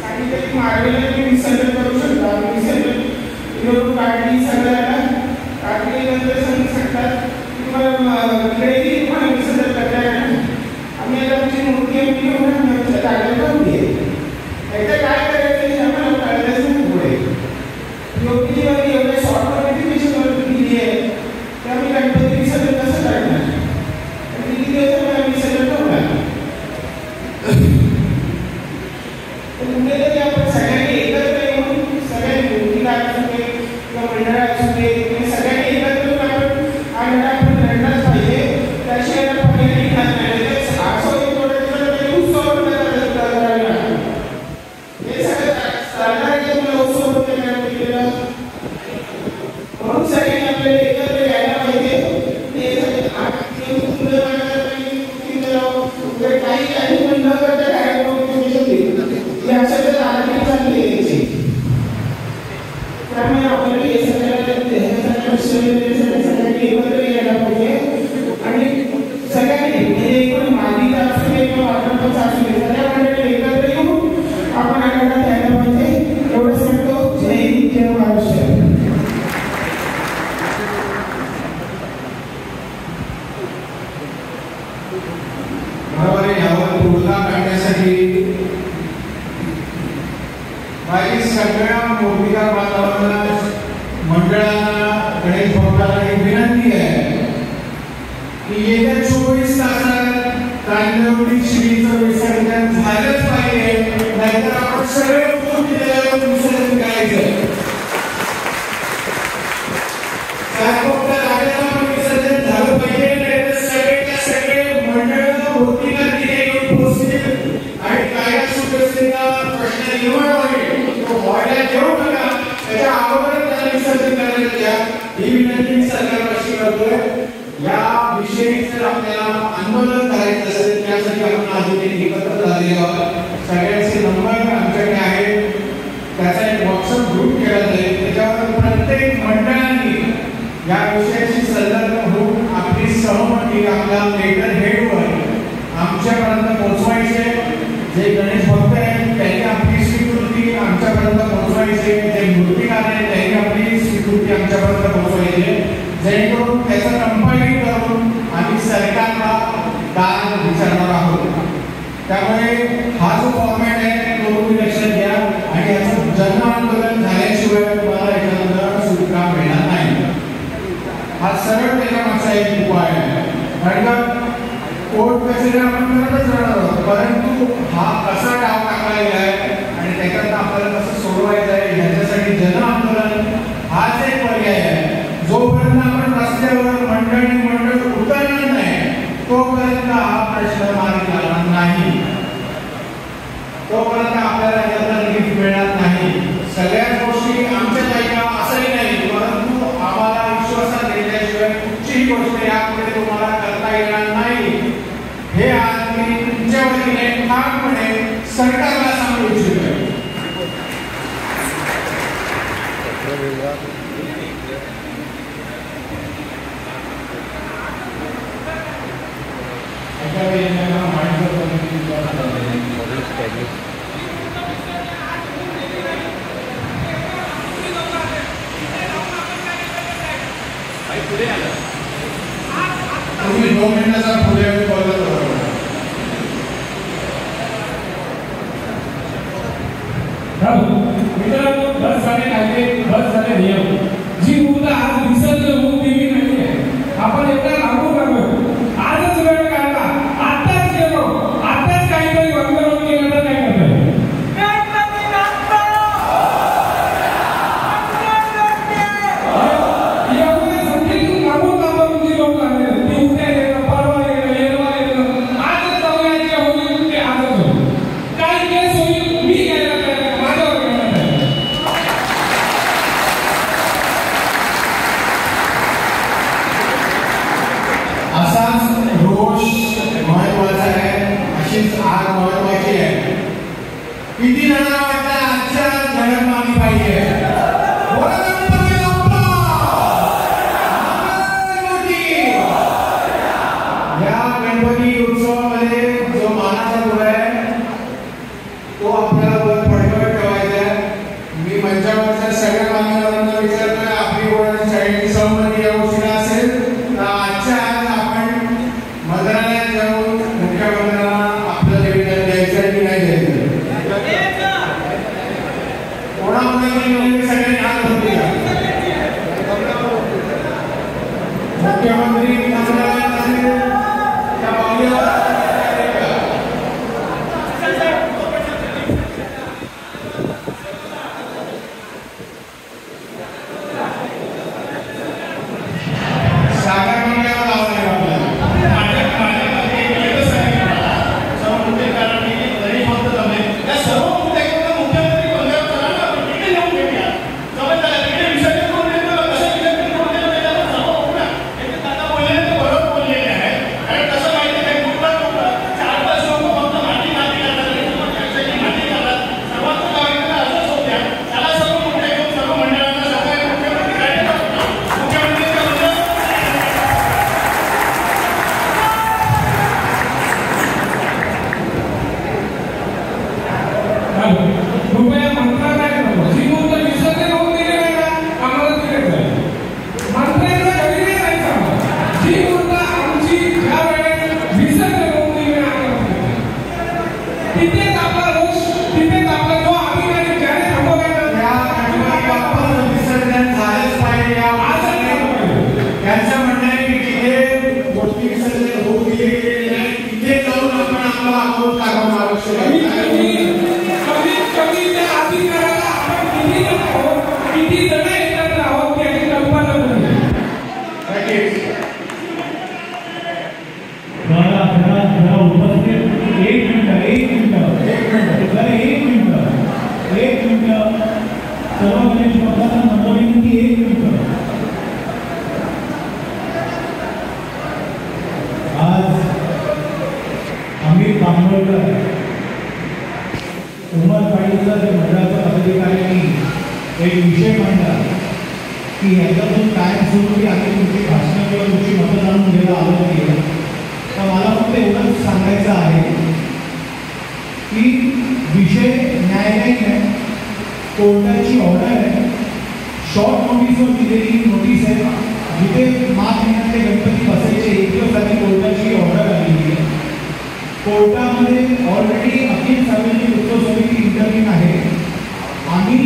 सांगितलं की मार्गाला तुम्ही विसर्जन करू शकता. विसर्जन निवडणूक काढली सगळ्यांना काढल्यानंतर सांगू शकतात तुम्हाला इकडेही तुम्हाला विसर्जन करता येणार. आम्ही आता आमची मूर्ती आमच्या जागेवर लावली आहे. याचं काय करायचं हे आम्हाला कळलंच नाही. पुढे योगीजीवानी एवढ्या शॉर्ट नोटिफिकेशन दिली आहे की आम्ही गणपती विसर्जन कसं काढणार. किती दिवसामध्ये विसर्जन होणार. पुढे तरी आपण सगळ्यांनी एकत्र येऊन सगळ्या योगीदार असू दे किंवा मंडळ असू दे सगळ्यांनी एकत्र येऊन आपण हा लढा आपण लढलाच पाहिजे. त्याशिवाय पर्याय निघणार नाही. असं एक थोडं उत्सव करायला हे सगळं चालणार की मला उत्सव केलेलं म्हणून सगळ्यांनी आपल्याला एकत्र यायला पाहिजे. काही पण न करता कार्यक्रम त्यामुळे आपल्याला हे सगळ्यांनी एकत्र यायला पाहिजे आणि सगळ्यांनी म्हणजे एकूण मालिका असू दे किंवा वाटपाचा असू दे सगळ्या मंडळी एकत्र येऊन आपण हा लढा द्यायला पाहिजे. एवढं सांगतो. जय हिंद, जय महाराष्ट्र. बरोबर आहे. यावर तोडगा काढण्यासाठी माझी सगळ्या मोठीदार वातावरणात मंडळांना गणेश भक्तांना एक विनंती आहे की येत्या 24 तासात कांदिवली श्रीचं विसर्जन झालंच पाहिजे. सगळे पूर्ण दिल्यावर विसर्जन करायचं. त्यात राजाला पण विसर्जन झालं पाहिजे, नाहीतर सगळेच्या सगळे मंडळ भोवतीला तिथे येऊन पोहोचतील आणि कायदा सुव्यवस्थेचा प्रश्न निर्माण होईल. तो व्हायला देऊ नका, त्याच्या अगोदरच त्याला विसर्जन करायला द्या. ही विनंती मी सरकारपाशी करतोय. या विषयी जर आपल्याला आंदोलन करायचं असेल त्यासाठी आपण आज इथे एकत्र झालेलो आहोत. सगळ्यांचे नंबर आमच्याकडे आहेत. त्याचा एक व्हॉट्सअप ग्रुप केला जाईल, त्याच्यावर प्रत्येक मंडळांनी या विषयाशी संलग्न होऊन आपली सहमती आपल्या लेटर हेडवर आमच्यापर्यंत पोहोचवायचे. जे गणेश भक्त आहेत त्यांनी आपली स्वीकृती आमच्यापर्यंत पोहोचवायची, जे मूर्तिकार आहेत त्यांनी आपली स्वीकृती आमच्यापर्यंत पोहोचवायची, जेणेकरून त्याचं कंपाइलिंग करून आम्ही सरकारला दाद विचारणार आहोत. त्यामुळे हा जो फॉर्मॅट आहे तो तुम्ही लक्षात घ्या आणि याचं जन आंदोलन झाल्याशिवाय तुम्हाला याच्यानंतर सुटका मिळणार नाही. हा सरळ त्याच्या मागचा एक उपाय आहे. कारण का कोर्ट कचेरी आपण करतच राहणार आहोत, परंतु हा कसा डाव टाकला गेलाय आणि त्याच्यात आपल्याला कसं सोडवायचं आहे ह्याच्यासाठी जन आंदोलन हाच एक पर्याय आहे. जोपर्यंत आपण रस्त्यावर मंडळ उतरणार नाही तोपर्यंत हा प्रश्न मार्गी लागणार नाही, तोपर्यंत आपल्याला याचा रिलीफ मिळणार नाही. सगळ्याच गोष्टी आमच्याच ऐका असंही नाही, परंतु आम्हाला विश्वासात घेतल्याशिवाय कुठचीही गोष्ट यापुढे तुम्हाला करता येणार नाही. हे आज मी तुमच्या वतीने ठामपणे सरकारला सांगू इच्छितोय. तुम्ही 2 मिनिटाचा पुढे बोलत मित्रांनो, बस झाले कायदे, बस झाले नियम. जी मुद्दा आज विसर्जन होऊन दिली नाहीये, आपण एकदा लागू करतो. आजच वेळ काढला, आताच गेलो, आताच काहीतरी आंदोलन केलं तर काय करतो. एवढे संख्येतून लागून लागून जी लोक आले ते उद्या येणं, परवा येणं, येरवा येणं, आजच जाऊया जे होईल ते आजच होईल. काय केस होईल मी घ्यायला तयार, माझ्यावर घ्यायला तयार. असाच रोष महत्वाचा आहे, अशीच आग महत्वाची आहे. किती जण वाटतं आजच्या जगात मागणी पाहिजे. या गणपती उत्सवामध्ये जो मानाचा गुण आहे तो आपल्याला फडकवत ठेवायचा आहे. मी मंचावरच्या सगळ्या मान्यवरांना विचारतोय, आपली कोणाची सगळ्यांची सहमती या गोष्टीला असेल तर आजच्या आज आपण मंत्रालयात जाऊन मुख्यमंत्र्यांना आपलं निवेदन द्यायचं की नाही द्यायचं. कोणामध्ये सगळ्यांनी हात धरले का? मुख्यमंत्री मंत्रालयात असेल त्या पावलीवर मी एक मिनिट, आज अमित बांबोळकर उमरपाडीचा जे मंडळाच्या पदाधिकाऱ्यांनी एक विषय मांडला की ह्याच्यातून काय सुरू आम्ही तुमची भाषणं किंवा तुमची मतं जाणून घ्यायला आलो नाही. तर मला फक्त एवढंच सांगायचं आहे की विषय न्यायालयीन आहे, कोर्टाची ऑर्डर आहे, शॉर्ट नोटीसवर दिलेली नोटीस आहे, जिथे मार्च महिन्यातले गणपती बसायचे 1 दिवस आधी कोर्टाची ऑर्डर आलेली आहे. कोर्टामध्ये ऑलरेडी अखिल सार्वजनिक उत्सव समिती इंटरव्ह्यू आहे. आम्ही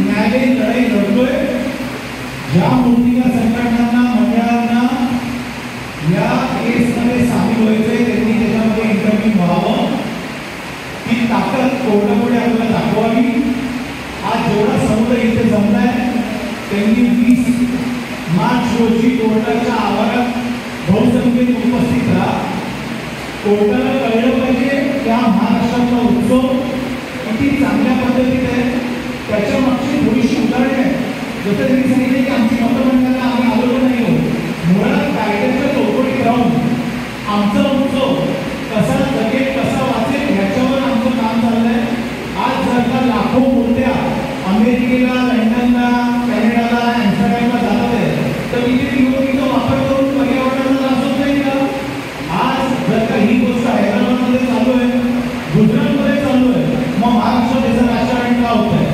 न्यायालयीन लढाई लढतोय. ज्या मूर्तीच्या संघटनांना मंडळांना या केसमध्ये सामील व्हायचंय त्यांनी त्याच्यामध्ये इंटरव्ह्यू व्हावं, ती ताकद कोर्टापुढे आपल्याला दाखवावी. आज जेवढा समुदाय इथे जमलाय त्यांनी 20 मार्च रोजी कोर्टाच्या आवारात बहुसंख्येने उपस्थित राहा. कोर्टाला कळलं पाहिजे त्या महाराष्ट्रातला उत्सव किती चांगल्या पद्धतीने आहे, त्याच्या मागची थोडीशी उदाहरणे आहे. जसं त्यांनी सांगितलं की आमची मतदानाला आम्ही आलो नाही आहोत, मुळात कायद्याच्या चौकटीत राहून आमचा उत्सव कसा जगेल कसा वाचेल ह्याच्यावर आमचं काम चाललंय. आज जर का लाखो मूर्त्या अमेरिकेला, लंडनला, कॅनडाला, ॲम्स्टरडॅमला जातात आहे तर तिथे निवडणुकीचा वापर करून पर्यावरणाला त्रास होत नाही का? आज जर का ही गोष्ट हैदराबादमध्ये चालू आहे, गुजरातमध्ये चालू आहे, मग महाराष्ट्र त्याचं राजकारण का होत आहे?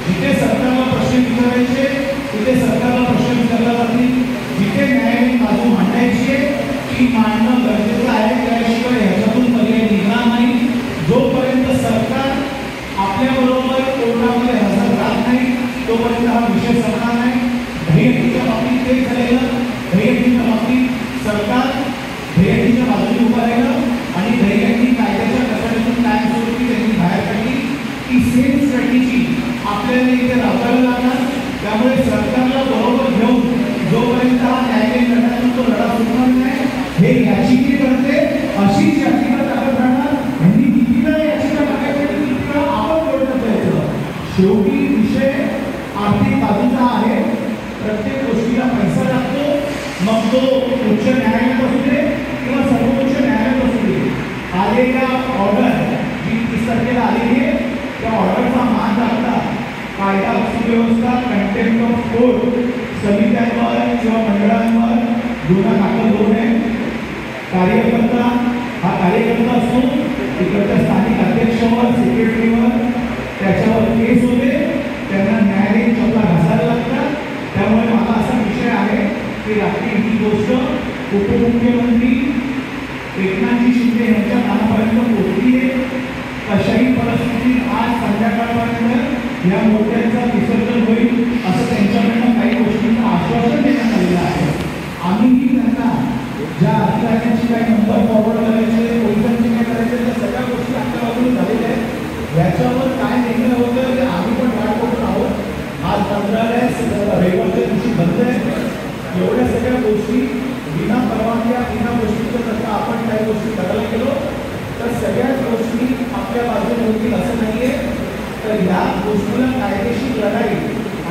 जिथे सरकारला प्रश्न विचारायचे तिथे सरकारला प्रश्न विचारला जातील, जिथे न्यायालयीन बाजू मांडायची आहे ती मांडणं गरजेचं आहे. त्याशिवाय ह्याच्यातून पर्याय निघणार नाही. जोपर्यंत सरकार आपल्याबरोबर कोर्टामध्ये हजर राहत नाही तोपर्यंत हा विषय संपणार नाही. दहीहंडीच्या बाबतीत तेच झालेलं. दहीहंडीच्या बाबतीत सरकार दहीहंडीच्या बाजूने उभं राहिलं आणि दहीहंडी कायद्याच्या कसाड्यातून कायमस्वरूपी त्यांनी बाहेर काढली. ती सेम स्ट्रॅटेजी आपल्याला इथे राबवायला लागणार. त्यामुळे सरकारला बरोबर घेऊन जोपर्यंत हा न्यायालयीन लढ्यातून तो लढा सुटणार नाही हे याचिके करते अशीच याचिका दाखल राहणार. यांनी कितीला याचिका टाकायची कितीला आपण कोर्टात जायचं. शेवटी विषय आर्थिक बाजूचा आहे. प्रत्येक गोष्टीला पैसा लागतो, मग तो उच्च न्यायालयात असू दे किंवा सर्वोच्च न्यायालयात असू दे. आलेल्या ऑर्डर जी 30 तारखेला आलेली आहे त्या ऑर्डरचा मान राखता कायदा सुव्यवस्था कंटेम्प्ट ऑफ कोर्ट समित्यांवर किंवा मंडळांवर गुन्हा दाखल होऊ नये. कार्यकर्ता हा कार्यकर्ता असून इकडच्या स्थानिक अध्यक्षावर सेक्रेटरीवर त्याच्यावर केस होते, त्यांना न्यायालयीन चपला घासायला लागतात. त्यामुळे मला असा विषय आहे की रात्री ही गोष्ट उपमुख्यमंत्री एकनाथजी शिंदे यांच्या कानापर्यंत पोहोचली आहे. कशाही परिस्थितीत आज संध्याकाळपर्यंत या मूर्त्यांचं विसर्जन होईल असं त्यांच्याकडनं काही गोष्टींचं आश्वासन देण्यात आलेलं आहे. आम्हीही त्यांना ज्या अधिकाऱ्यांची काही नंबर फॉरवर्ड करायचे, पोलिसांची काय करायचे त्या सगळ्या गोष्टी आपल्या बाजूने झालेल्या आहेत. ह्याच्यावर काय निर्णय होतं ते आम्ही पण वाट बघत आहोत. आज मंत्रालय रविवारच्या दिवशी बंद आहे. एवढ्या सगळ्या गोष्टी विना परवानग्या विना गोष्टीचं जर का आपण काही गोष्टी करायला गेलो तर सगळ्याच गोष्टी आपल्या बाजूने होतील असं नाही आहे. तर ह्या गोष्टीला कायदेशीर लढाई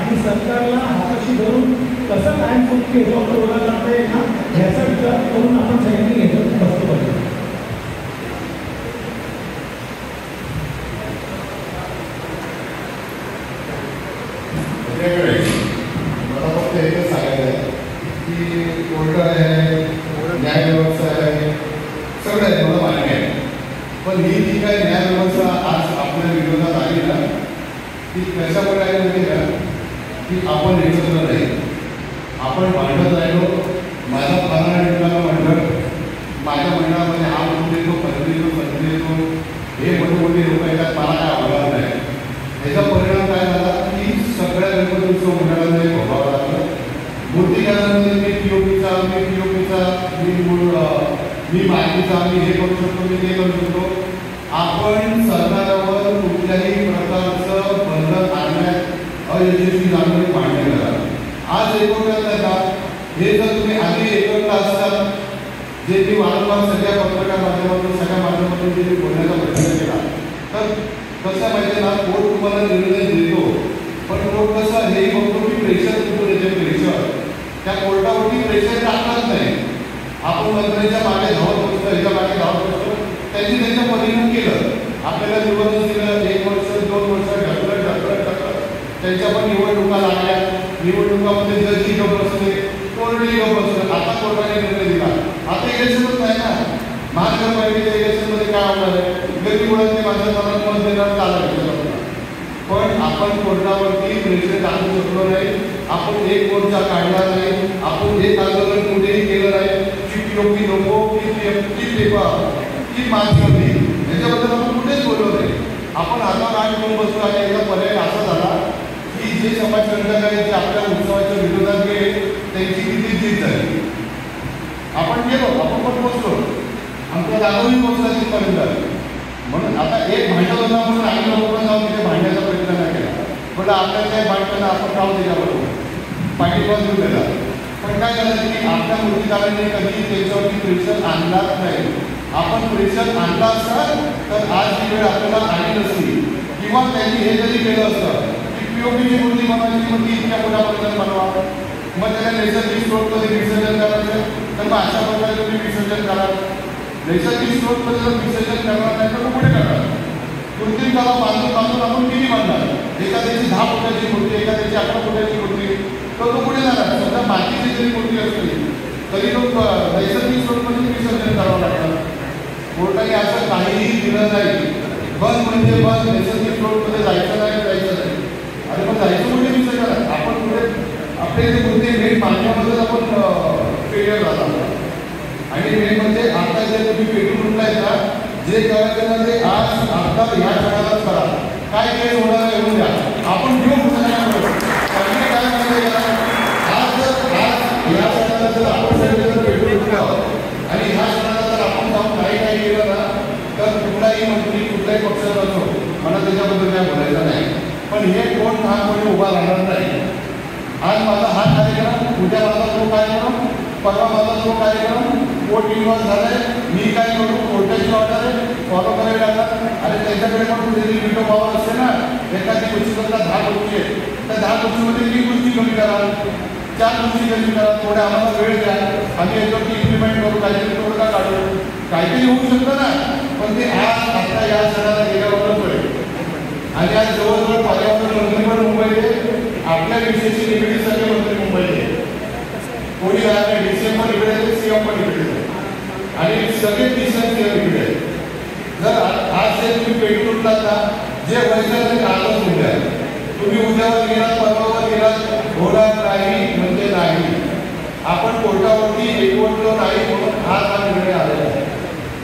आणि सरकारला हाताशी धरून कसं कायमस्वरूपी ह्याच्यावर तोडा जाता येईल ना ह्याचा विचार करून आपण सगळ्यांनी ह्याच्यात बसतो पाहिजे. मला फक्त एकच सांगायचं आहे की कोर्ट आहे, न्यायव्यवस्था आहे, सगळं आहे, मला मान्य आहे. पण ही जी काही न्यायव्यवस्था आज आपल्या विरोधात आली ना ती कशामुळे आहे माहिती का की आपण एकत्र नाही, आपण भांडत राहिलो. माझा 15 मिनिटाला मंडळ, माझ्या मंडळामध्ये हा म्हणून येतो, पदवी येतो, पदवी येतो, हे मोठे लोक येतात, मला काय आवडणार नाही. त्याचा परिणाम काय झाला की सगळ्या गणपती उत्सव मंडळांमध्ये प्रभाव लागला. मूर्तिकारांमध्ये मी पीओपीचा, मी माहितीचा, मी हे करू शकतो, मी ते करू शकतो. आपण सरकारवर कुठल्याही प्रकारचं बंधन आणण्यात अयशस्वी झालेली मांडणी करा. आज एकवटत नाही का? हे जर तुम्ही आधी एकत्र असतात, जे मी वारंवार सगळ्या पत्रकार माध्यमातून सगळ्या माध्यमातून जे बोलण्याचा प्रयत्न केला तर कसं माहिती ना कोर्ट तुम्हाला निर्णय देतो, पण कोर्ट कसं हेही बघतो की प्रेशर कुठून येते त्या कोर्टावरती प्रेशर टाकलाच नाही. आपण मंत्र्यांच्या मागे धावत बसतो, ह्याच्या मागे धावत बसतो. त्यांनी त्यांच्या परीनं केलं. आपल्याला निवडून दिलं, 1 वर्ष 2 वर्ष ढकलत त्यांच्या पण निवडणुका लागल्या. निवडणुकामध्ये जज गप बसले, कोर्टही गप बसलं. आता कोर्टाने निर्णय दिला. आता इलेक्शनच नाही ना. महानगरपालिकेच्या इलेक्शनमध्ये काय होणार आहे? गती मुलांनी माझ्या मनात मत देणार चालू. पण आपण कोर्टावरती प्रेशर टाकू शकलो नाही. आपण एक मोर्चा काढला नाही. आपण एक आंदोलन कुठेही केलं नाही. की पीओपी नको, की पेपर, की माती, याच्याबद्दल आपण कुठेच बोललो नाही. आपण हातावर आठ घेऊन बसलो. आणि याचा पर्याय असा झाला की जे समाजकंटक आहेत, जे आपल्या उत्सवाच्या विरोधात गेले, त्यांची किती जीत झाली. आपण गेलो, आपण पण पोचलो. आमच्या जागोही पोचला तिथपर्यंत. म्हणून आता एक भांडण होता म्हणून आम्ही लोकांना जाऊन तिथे भांडण्याचा प्रयत्न नाही केला. पण आपल्याला काही भांडताना आपण राहू त्याच्याबरोबर पाठिंबा देऊ दिला. पण काय झालं की आपल्या मूर्तीकारांनी कधी त्याच्यावरती प्रेशर आणलाच नाही. आपण प्रेशर आणला असता तर आज ही वेळ आपल्याला आली नसती. किंवा त्यांनी हे जरी केलं असतं की पीओपीची मूर्ती बनवायची, मूर्ती इतक्या मोठ्यापर्यंत बनवा, मग त्याला नैसर्गिक स्रोतमध्ये विसर्जन करायचं, तर मग अशा प्रकारे तुम्ही विसर्जन करा. नैसर्गिक स्रोतमध्ये जर विसर्जन करणार नाही तर कुठे करणार? कृत्रिम तलाव बांधून आपण किती बांधणार? एखाद्याची 10 फुटाची मूर्ती, एखाद्याची 11 फुटाची मूर्ती, तर तो कुठे जाणार? समजा मातीची जरी मूर्ती असली तरी तो नैसर्गिक स्रोतमध्ये विसर्जन करावं लागतं. कोर्टाने असं काहीही दिलं नाही. बंद म्हणजे बंद, नैसर्गिक स्रोतमध्ये जायचं नाही. अरे पण जायचं कुठे विसर्जन? आपण कुठे आपले जे मुद्दे मेन मागण्याबद्दल आपण फेलियर झाला. आणि मेन म्हणजे आता जे तुम्ही पेटून उठलाय ना, जे करायचं ना ते आज आता ह्या क्षणालाच करा. काय केस होणार आहे होऊन द्या. आपण घेऊ त्यांनी काय माहिती का, आज ह्या क्षणाला जर आपण सगळे जर पेटून उठलो आणि ह्या क्षणाला जर आपण जाऊन काही केलं ना, तर कुठलाही मंत्री कुठल्याही पक्षाचा असो, मला त्याच्याबद्दल काय बोलायचं नाही. पण हे कोण ठामपणे उभा राहणार नाही. आज माझा हा कार्यक्रम, उद्या माझा तो कार्यक्रम, परवा माझा तो कार्यक्रम, कोर्ट इन्व्हॉल्व झालाय, मी काय करू? कोर्टाची ऑर्डर आहे, फॉलो करावी लागणार. आणि त्यांच्याकडे पण कुठेतरी व्हिडिओ पॉवर असते ना. एखादी गोष्टीबद्दल 10 गोष्टी आहेत, त्या 10 गोष्टीमध्ये 3 गोष्टी कमी करा, 4 गोष्टी कमी करा. थोड्या आम्हाला वेळ द्या, आम्ही याच्यावरती इम्प्लिमेंट करू, काहीतरी तोडगा काढू. काहीतरी होऊ शकतं ना. पण ते आज आता या क्षणाला गेल्यावरच होईल. आणि आज जवळजवळ पर्यावरण मंत्री पण मुंबईत आहे, आपल्या विषयाची निगडीत सगळे मंत्री मुंबईत आहे. कोणी राहत नाही. DCM पण इकडे आहे, CM पण इकडे आहे, आणि सगळे DCM इकडे आहे. जर आज जे तुम्ही पेटून उठलात ना, जे व्हायचं ते आजच उद्या. तुम्ही उद्यावर गेलात, परवावर गेलात, होणार नाही म्हणजे नाही. आपण कोर्टावरती एकवटलो नाही म्हणून आज हा निर्णय आलेला आहे.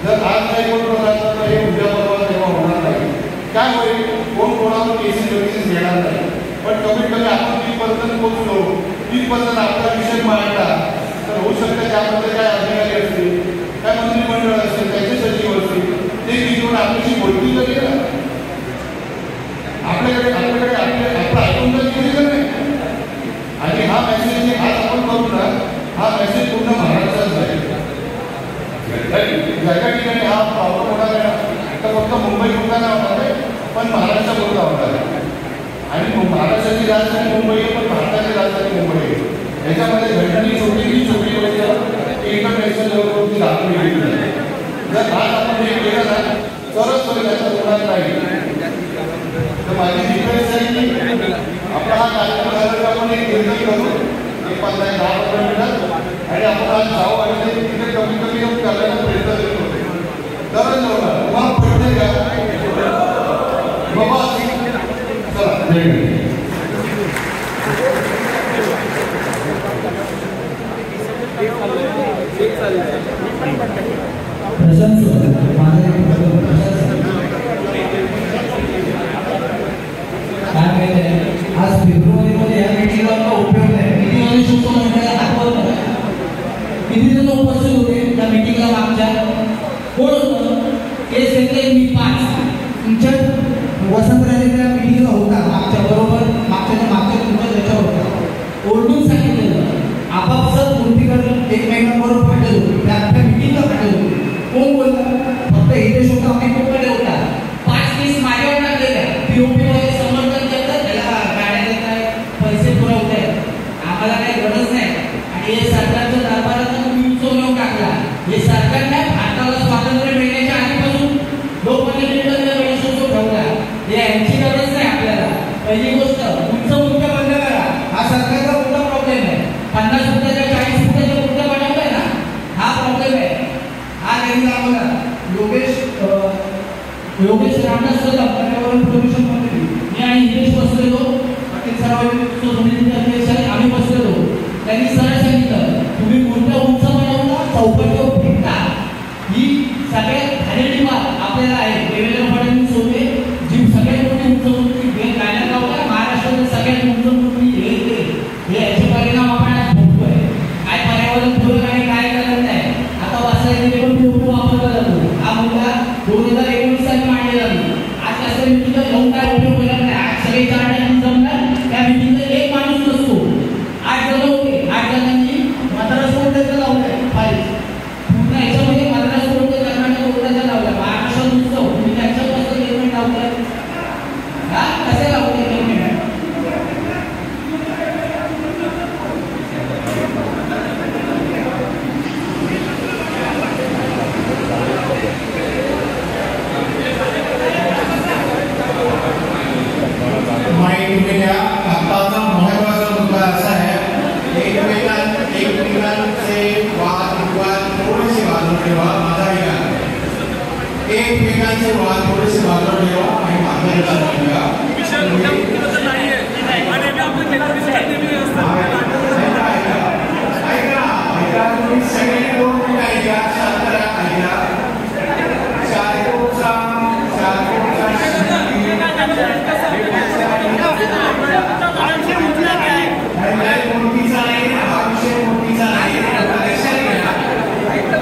जर आज नाही एकवटलो नाही तर हे उद्या परवा तेव्हा होणार नाही. काय होईल? कोण कोणावर केसेस घेणार नाही. पण कमीत कमी आपण तिथपर्यंत पोहोचलो, तिथपर्यंत आपला विषय मांडला तर होऊ शकतं. त्यामध्ये काय अधिकारी असतील, काय मंत्रिमंडळ असेल, त्याचे सचिव असतील, ते घेऊन आपल्याशी बोलतील तरी ना. आपल्याकडे आपलं ऐकून तर केलेलं नाही. आणि हा मेसेज जे आज आपण करू ना, हा मेसेज पूर्ण महाराष्ट्रात जाईल. ज्या ठिकाणी हा प्रॉब्लेम होणार आहे तर फक्त मुंबई पुरता नाही होणार आहे, पण महाराष्ट्रापुरता होणार आहे. आणि महाराष्ट्राची राजधानी मुंबई आहे, पण भारताची राजधानी मुंबई आहे. याच्यामध्ये घटनाही छोटी म्हणजे इंटरनॅशनल लेवलवरती दाखवली गेली नाही. जर आज आपण हे केलं ना तरच तो त्याचा होणार नाही. तर माझी रिक्वेस्ट आहे की आपला हा कार्यक्रम झाला तर आपण एक निर्णय करू, एक 15-10 मिनिटात, आणि आपण आज जाऊ आणि तिथे कमी करण्याचा प्रयत्न करतो. तरच होणार. तुम्हाला पडते का बाबा? चला आज फेब्रुवारीमध्ये या मीटिंगला उपयोग नाही. मीटिंगमध्ये शकतो म्हणजे आठवत नाही. किती जण उपस्थित होते त्या मीटिंगला? मागच्या कोण होतं? हे सगळे मी 5 तुमच्या वसंतराजेच्या मीटिंगला होता. मागच्या बरोबर मागच्या तुमच्या त्याच्यावर होता. ओरडून सांगितलेलं आपापसात मूर्तीकडे एकमेकांबरोबर फाटत होते. त्या मीटिंगला फाटत होते. कोण बोलतं? फक्त हितेश होता, आम्ही कोणकडे होता. 5 केस माझ्यावर टाकलेल्या. POP मध्ये समर्थन करतात, त्याला गाड्या देत आहे, हे सरकारने भारताला स्वातंत्र्य मिळण्याच्या आधीपासून लोकांनी गणेशोत्सव ठेवला. यांची गरज नाही आपल्याला. पहिली गोष्ट उंच मूर्त्या बंद करा. हा सरकारचा मोठा प्रॉब्लेम आहे. 50 फुटाच्या 40 फुटाच्या मूर्त्या बनवताय ना, हा प्रॉब्लेम आहे. हा त्यांनी दाखवला. योगेश रामदास कदम पर्यावरण प्रदूषण मंत्री मी आणि हितेश बसलेलो, पाटील सार्वजनिक समितीचे अध्यक्ष आहे, आम्ही बसलेलो. त्यांनी सरळ सांगितलं तुम्ही मूर्त्या उंच बनवता चौकटीवर फेकता. ही सगळ्यात भारी बाब आपल्याला आहे. देवेंद्र फडणवीस होते जी सगळ्यात मोठी उंच मूर्ती गायला लावला. महाराष्ट्रातील सगळ्यात उंच मूर्ती हे याचे परिणाम आपण आज भोगतोय. काय पर्यावरण पूरक आणि काय करत नाही. आता वाचण्याचे पण खूप वापरला जातो. हा मुद्दा 2019 साली मांडलेला नाही. आज असं मिटिंगला जाऊन काय उपयोग करत नाही. आज सगळे 4 टाइम जमणार. त्या मिटिंगला एक माणूस नसतो. 8 जण होते. 8 जणांनी मद्रास बोर्डाचा लावलाय फाईल. पूर्ण याच्यामध्ये मद्रास बोर्ड कर्नाटक बोर्डाचा लावला. महाराष्ट्रात उत्सव तुम्ही त्याच्यापासून निर्णय लावताय. हा कसे लावते निर्णय? आताचा महत्वाचा मुद्दा असा आहे, एकमेकांचे वाद विवाद थोडेसे बाजूला ठेवा. माझा एकमेकांचे वाद थोडेसे बाजूला ठेवा आणि मार्गदर्शन ठेवा. तुम्ही सगळे 2 मिनिटं ऐका. शांत ऐका.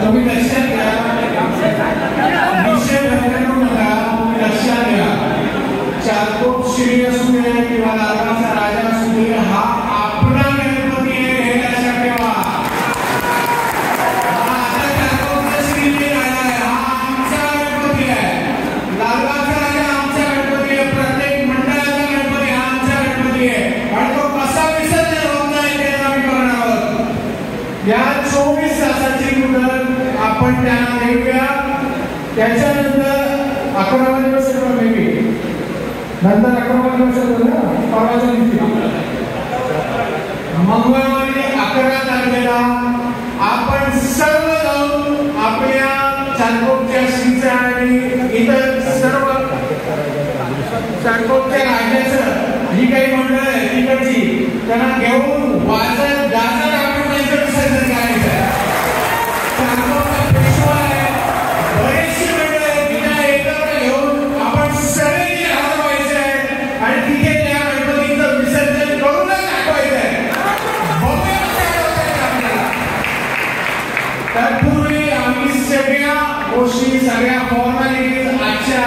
तुम्ही लक्षात घ्या. विषय बदलू नका. तुम्ही लक्षात घ्या. चारकोप श्री असू दे किंवा लालबागचा राजा असू दे, हा आपला गणपती आहे हे लक्षात ठेवा. हा आता चारकोपचा श्री राजा आहे, हा आमचा गणपती आहे. लालबागचा राजा आमचा गणपती आहे. प्रत्येक मंडळाचा गणपती हा आमचा गणपती आहे. आणि तो कसा विसर्जन होत नाही ते आम्ही करणार आहोत. या 24 तासाची मुदत आपण त्यांना देऊया. त्याच्यानंतर 11 दिवस नंतर 11 दिवस परवाच्या दिवशी मंगळवारी 11 तारखेला आपण सर्व जाऊन आपल्या चारकोपच्या श्रीचं आणि इतर सर्व चारकोपच्या राजाचं जी काही मंडळ आहे तिकडची त्यांना घेऊन वाजत गाजत आपण त्यांचं विसर्जन करायचं आहे. चारकोपचा पेशवा आहे, बरेचशी मंडळ आहे, तिला एकत्र घेऊन आपण सगळ्यांनी हलवायचं आहे आणि तिथे त्या गणपतीचं विसर्जन करूनच दाखवायचं आहे. तत्पूर्वी आम्ही सगळ्या गोष्टी सगळ्या फॉर्मॅलिटीज आजच्या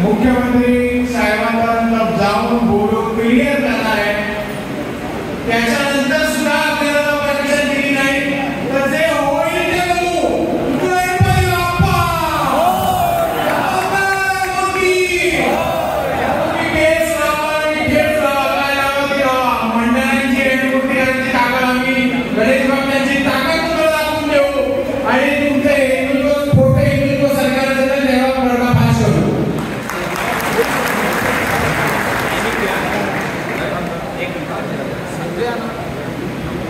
मुख्यमंत्री साहेबांपर्यंत जाऊन बोलून क्लिअर करणार आहे. त्याच्यानंतर सुद्धा आपल्याला परमिशन दिली नाही तर जे होईल ते बघू. गणपती बाप्पा केस लावा आणि ठेच लावा. काय लावा ती लावा. मंडळांची रेणुकूर्ती ताकद आम्ही गणेश बाप्पांची ताकद तुम्हाला दाखवून देऊ आणि तुमचे हिंदुत्व खोटे हिंदुत्व सरकारचं तर तेव्हा पर्दाफाश करू.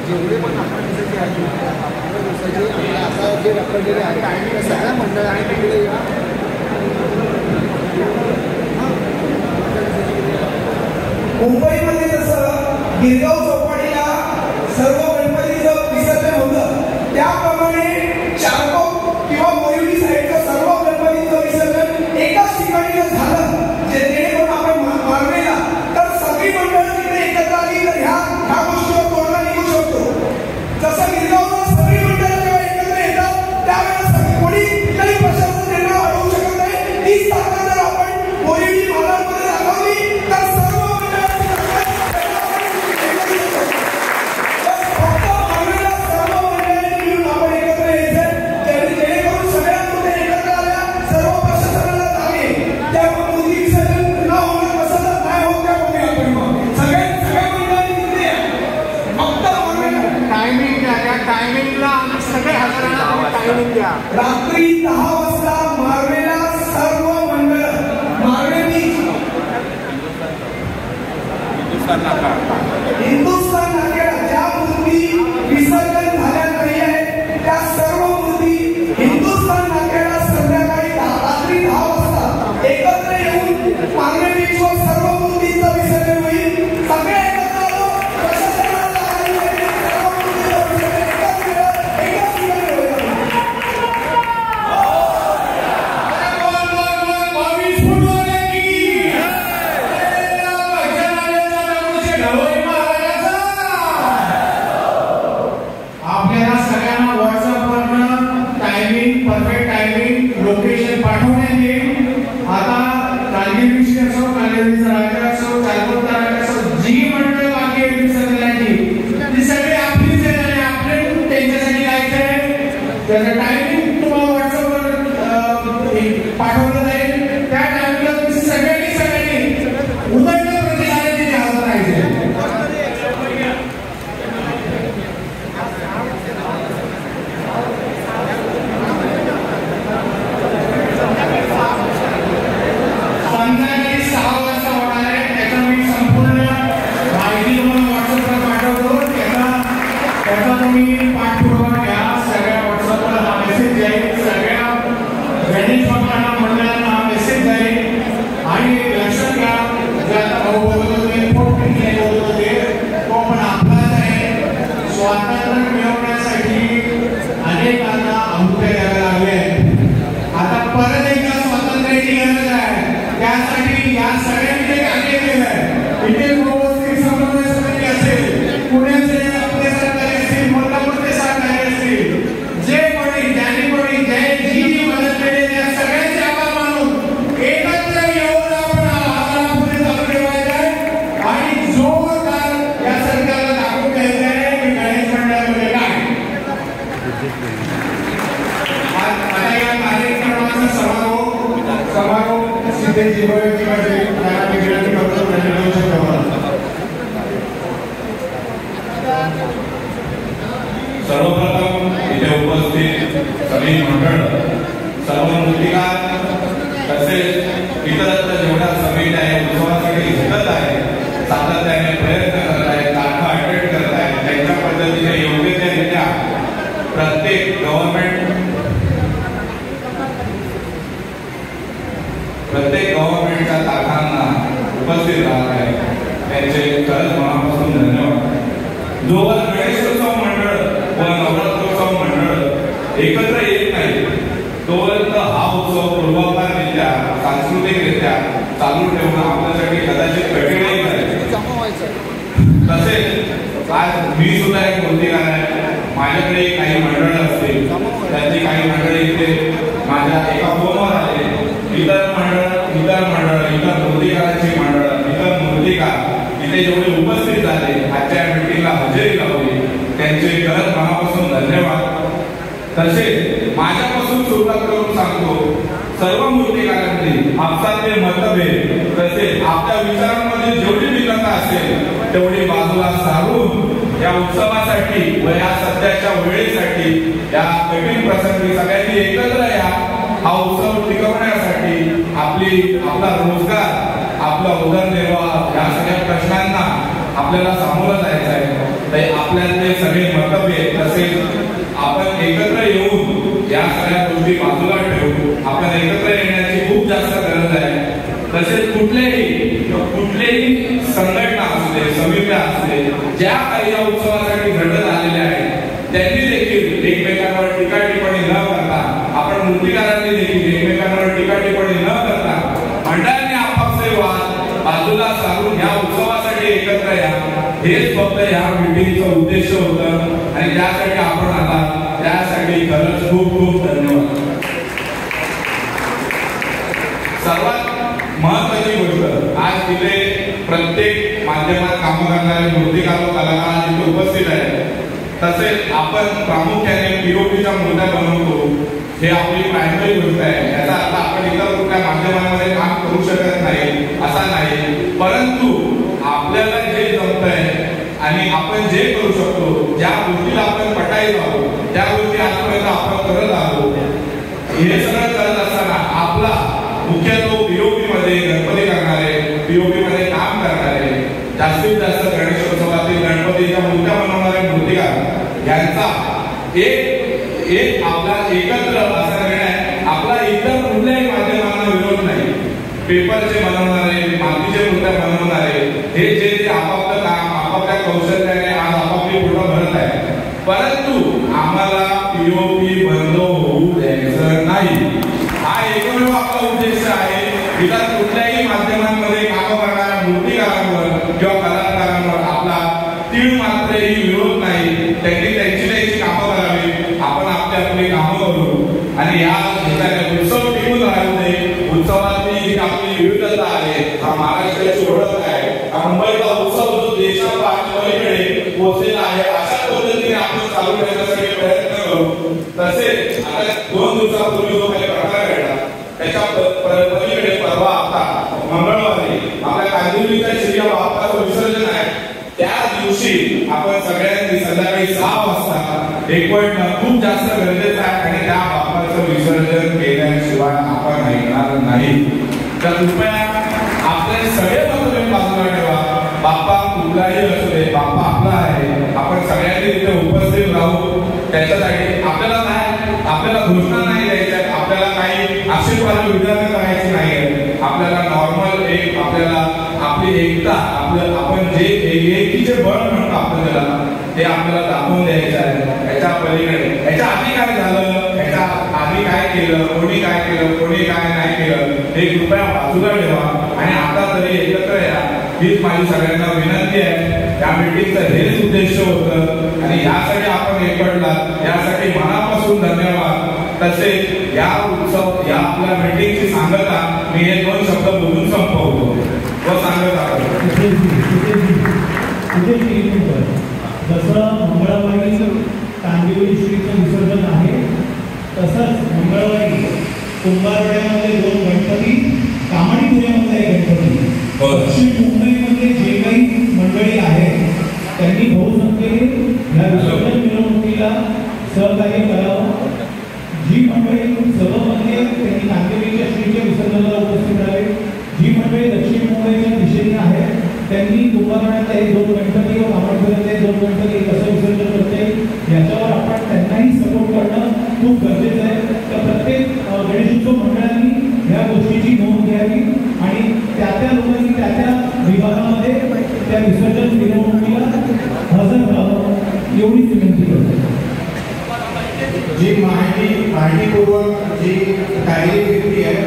जेवढे पण आपण आता जे रखडलेले आहेत आणि सगळ्या मंडळ आणि तिकडे या मुंबईमध्ये जसं गिरगाव चौपाटीला सर्व गणपतीचं विसर्जन होतं त्याप्रमाणे चारकोप किंवा मोरिवली साईडचं सर्व गणपतीचं विसर्जन एकाच ठिकाणी जर झालं जेणेकरून आपण मानवेला तर सगळी मंडळं तिकडे एकत्र आली तर ह्या गोष्टीवर तोडगा निघू शकतो. जसं गिरगावला सगळी मंडळं जेव्हा एकत्र येतात त्यावेळेला कोणी काही प्रशासन त्यांना अडवू शकत नाही. तीच ताकद जर आपण मोरिवली भागामध्ये दाखवली तर सर्व मंडळाची हिंदुस्थान नाक्याला ज्या मूर्ती विसर्जन झाल्या नाही आहे त्या सर्व मूर्ती हिंदुस्थान नाक्याला संध्याकाळी रात्री 10 वाजता एकत्र येऊन मांगणे बीचवर सर्व मूर्तींचं विसर्जन होईल. सगळे एकत्र आलो, प्रशासनाला आवाहन आहे, सर्व मूर्तींचं विसर्जन एकाच ठिकाणी होईल. आपल्याला सगळ्यांना व्हॉट्सअपवरनं टायमिंग, परफेक्ट टायमिंग, लोकेशन पाठवण्यात येईल. आता कालगिरीची असो, कालगिरीचा राजा असो, चालकोचा राजा असो, जी मंडळ बाकी आहे विसर्जनाची ती सगळी आपलीच आहे आणि आपले त्यांच्यासाठी जायचंय. त्याचं टायमिंग तुम्हाला व्हॉट्सअपवर पाठवलं जाईल. त्या टायमिंगला तुम्ही सगळ्यांनी उदंड प्रतिसादाने तिथे हजर राहायचे. संध्याकाळी 6 वाजता होणार आहे. त्याचा मी संपूर्ण माहिती तुम्हाला व्हॉट्सअपवर पाठवतो. त्याचा तुम्ही पाठपुरावा घ्या. सगळ्या व्हॉट्सअपवर हा मेसेज जाईल. सगळ्या गणेश भक्तांना मंडळांना हा मेसेज जाईल. आणि लक्षात घ्या, जे आता भाऊ बोलत होते, पोटपिंकी बोलत होते, तो पण आपलाच आहे. स्वातंत्र्य मिळवण्यासाठी अनेकांना अंगठे द्यावे लागले. आता परत एकदा स्वातंत्र्याची गरज आहे. त्यासाठी या सगळ्यांनी जे कार्य केलंय, इथे व्यवस्थित समन्वय समिती असेल, पुण्याचे आपले सरकारी असतील, मल्लापूरचे सरकारी असतील, जे कोणी ज्यांनी कोणी जी मदत केली त्या सगळ्यांचे आभार मानून एकत्र येऊन आपण आम्हाला पुढे चालू ठेवायचं आहे आणि जोरदार या सरकारला दाखवून द्यायचं आहे की गणेश मंडळामध्ये काय. आता या कार्यक्रमाचा समारोप सिद्धेजी गोयजीमध्ये त्याला विनंती करतो. सर्वप्रथम इथे उपस्थित सगळी मंडळ, सर्व मूर्तिकार, तसेच इतरत्र जेवढ्या समिती आहे उत्सवासाठी झटत आहे, सातत्याने प्रयत्न करत आहेत, तारखा अटेंड करत आहेत, त्यांच्या पद्धतीने योग्यरित्या प्रत्येक गव्हर्नमेंटच्या तारखांना उपस्थित राहत आहे, त्यांचे खरंच मनापासून धन्यवाद. जोवर गणेशोत्सव मंडळ व नवरात्रोत्सव मंडळ एकत्र येत नाही तोपर्यंत हा उत्सव पूर्वापाररित्या, सांस्कृतिकरित्या चालू ठेवणं आपल्यासाठी कदाचित कठीणही आहे. तसेच आज मी सुद्धा एक मूर्तिकार आहे. माझ्याकडे काही मंडळ असतील, त्यातली काही मंडळी इथे माझ्या एका फोनवर आले. इतर मूर्तिकारांची मंडळ, इतर मूर्तिकार इथे जेवढे उपस्थित झाले, आजच्या मीटिंगला हजेरी लावली, त्यांचे खरंच मनापासून धन्यवाद. तसेच माझ्यापासून सुरुवात करून सांगतो, सर्व मूर्तिकारांनी आपसातले मतभेद तसेच आपल्या विचारांमध्ये जेवढी भिन्नता असेल तेवढी बाजूला सारून या उत्सवासाठी व या सध्याच्या वेळेसाठी, या कठीण प्रसंगी सगळ्यांनी एकत्र या हा उत्सव टिकवण्यासाठी आपला रोजगार, आपला उदरनिर्वाह या सगळ्या प्रश्नांना आपल्याला सामोरं जायचं आहे. आपल्यातले सगळे मतभेद तसेच आपण एकत्र येऊन या सगळ्या गोष्टी बाजूला ठेवून आपण एकत्र येण्याची खूप जास्त गरज आहे. तसेच कुठलेही संघटना असू दे, समित्या असू दे, ज्या काही या उत्सवासाठी घडत आलेल्या आहेत, त्यांनी देखील एकमेकांवर टीका टिप्पणी न करता, आपण मूर्तिकारांनी देखील एकमेकांवर टीका टिप्पणी न करता, मंडळांनी आपापले वाद बाजूला सारून या उत्सवासाठी एकत्र या, हेच फक्त या मीटिंगचा उद्देश होतं आणि त्यासाठी आपण आला, त्यासाठी खरंच खूप खूप धन्यवाद. सर्वात महत्वाची गोष्ट, आज तिथे प्रत्येक माध्यमात काम करणारे मूर्तिकार व कलाकार तिथे उपस्थित आहेत. तसेच आपण प्रामुख्याने पीओपीच्या मूर्त्या बनवतो, हे आपली प्रायमरी गोष्ट आहे. याचा अर्थ आपण इतर कुठल्या माध्यमांमध्ये काम करू शकत नाही असा नाही, परंतु आपल्याला जे जमतंय आणि आपण जे करू शकतो, ज्या गोष्टीला आपण पटायला आहोत त्या गोष्टी आजपर्यंत आपण करत आहोत. हे सगळं करत असताना आपला मुख्य तो पीओपी मध्ये गणपती करणारे, पीओपी मध्ये काम करणारे, जास्तीत जास्त गणेशोत्सवातील गणपतीच्या मूर्त्या बनवणारे मूर्तिकार यांचा एक आपला एकत्र असा निर्णय आपला इतर कुठल्याही माध्यमांना विरोध नाही. पेपरचे बनवणारे, मातीचे मूर्त्या बनवणारे हे जे आपापलं काम आपापल्या कौशल्याने आज आपापली पोटं भरत आहे, परंतु आम्हाला पीओपी बंद होऊ द्यायचं नाही. हा एकमेव आपला उद्देश आहे. इतर कुठल्याही माध्यमांमध्ये काम करणाऱ्या मूर्तिकारांवर किंवा कलाकारांवर आपला तीळ मात्रही विरोध नाही. त्यांनी त्यांची कामं करावी, आपण आपली कामं करू आणि या उत्सव टिकून राहू दे. उत्सवातली ही आपली विविधता आहे, हा महाराष्ट्राची ओळख आहे. हा मुंबईचा उत्सव जो देशाच्या पाठीकडे पोहोचलेला आहे, अशा पद्धतीने आपण चालू ठेवण्यासाठी प्रयत्न करू. तसेच आता 2 दिवसापूर्वी जो काही प्रकार घडला त्याच्या पलीकडे परवा आता मंगळवारी आपल्या कांदिवलीच्या श्री बाप्पाचं विसर्जन आहे. त्या दिवशी आपण सगळ्यांनी संध्याकाळी 6 वाजता एकवटणं खूप जास्त गरजेचं आहे आणि त्या बाप्पाचं विसर्जन केल्याशिवाय आपण ऐकणार नाही. तर कृपया आपले सगळे मतभेद बाजूला ठेवा. बाप्पा कुठलाही असू दे, बाप्पा आपला आहे. आपण सगळ्यांनी तिथे उपस्थित राहू. त्याच्यासाठी आपल्याला घोषणा नाही द्यायच्या, आपल्याला काही आशीर्वाद विधान करायचे नाही. आपल्याला नॉर्मल आपल्याला आपली एकता, आपण जे एकीचे बळ म्हणतो आपण त्याला, ते आपल्याला दाखवून द्यायचं आहे. याच्या पलीकडे याच्या आधी काय झालं, याच्या आधी काय केलं, कोणी काय केलं, कोणी काय नाही केलं, हे कृपया बाजूला ठेवा आणि आता तरी एकत्र या. हीच माझी सगळ्यांना विनंती आहे. या मीटिंगचं हेच उद्देश होतं आणि यासाठी आपण एकवटला, यासाठी मनापासून धन्यवाद. तसेच या आपल्या मीटिंगची सांगता मी हे 2 शब्द बोलून संपवतो व सांगता जसं मंगळवारी कांदिवली श्रीचं विसर्जन आहे, तसंच मंगळवारी कुंभारवाड्यामध्ये 2 गणपती, कामाडीपुऱ्यामध्ये गणपती, दक्षिण मुंबईमध्ये जे काही मंडळी आहेत त्यांनी बहुसंख्येने या विसर्जन मिरवणुकीला सहकार्य करावं. जी मंडळी सर्वमध्ये त्यांनी कांदिवलीच्या श्रीच्या विसर्जनाला उपस्थित राहावे. जी मंडळी दक्षिण मुंबईच्या दिशेने आहेत त्यांनी कुंभारवाड्यातले 2 गणपती व कामाडीपुऱ्यातले 2 गणपती कसं विसर्जन करता येईल याच्यावर आपण त्यांनाही सपोर्ट करणं खूप गरजेचं आहे. तर प्रत्येक गणेशोत्सव मंडळांनी या गोष्टीची नोंद घ्यावी आणि त्या लोकांनी त्या विभागामध्ये त्या विसर्जन मिरवणुकीला हजर राहावं एवढीच विनंती करतो. जी माहितीपूर्वक जी कार्यकिर्दी आहे,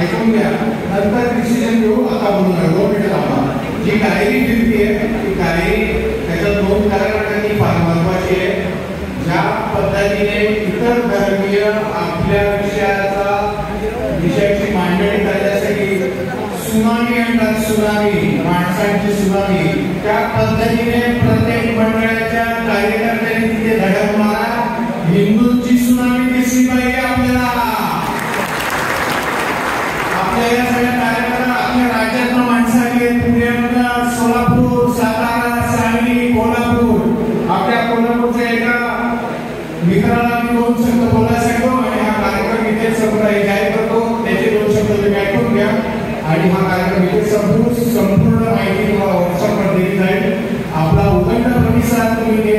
ऐकून घ्या, नंतर डिसिजन घेऊ. आता बोलू नका, 2 मिनिटं थांबा. जी डायरी फिरती आहे ती डायरी त्याच्यात नोंद करायला फार महत्वाची आहे. ज्या पद्धतीने इतर धर्मीय आपल्या विषयाची मांडणी करण्यासाठी सुनामी आणतात, सुनामी माणसांची सुनामी, त्या पद्धतीने प्रत्येक मंडळाच्या कार्यकर्त्यांनी तिथे धडक मारा. हिंदूंची सुनामी दिसली पाहिजे आपल्याला. आपल्या या सगळ्या कार्यकर्त्यांना आपल्या राज्यातल्या माणसाने पुण्यातला, सोलापूर, सातारा, सांगली, कोल्हापूर, आपल्या कोल्हापूरच्या एका मित्राला मी 2 शब्द बोलायला सांगतो आणि हा कार्यक्रम इथे जाहीर करतो. त्याचे 2 शब्द तुम्ही ऐकून घ्या आणि हा कार्यक्रम इथे संपूर्ण माहिती तुम्हाला व्हॉट्सअपवर दिली जाईल. आपला उदंड प्रतिसाद तुम्ही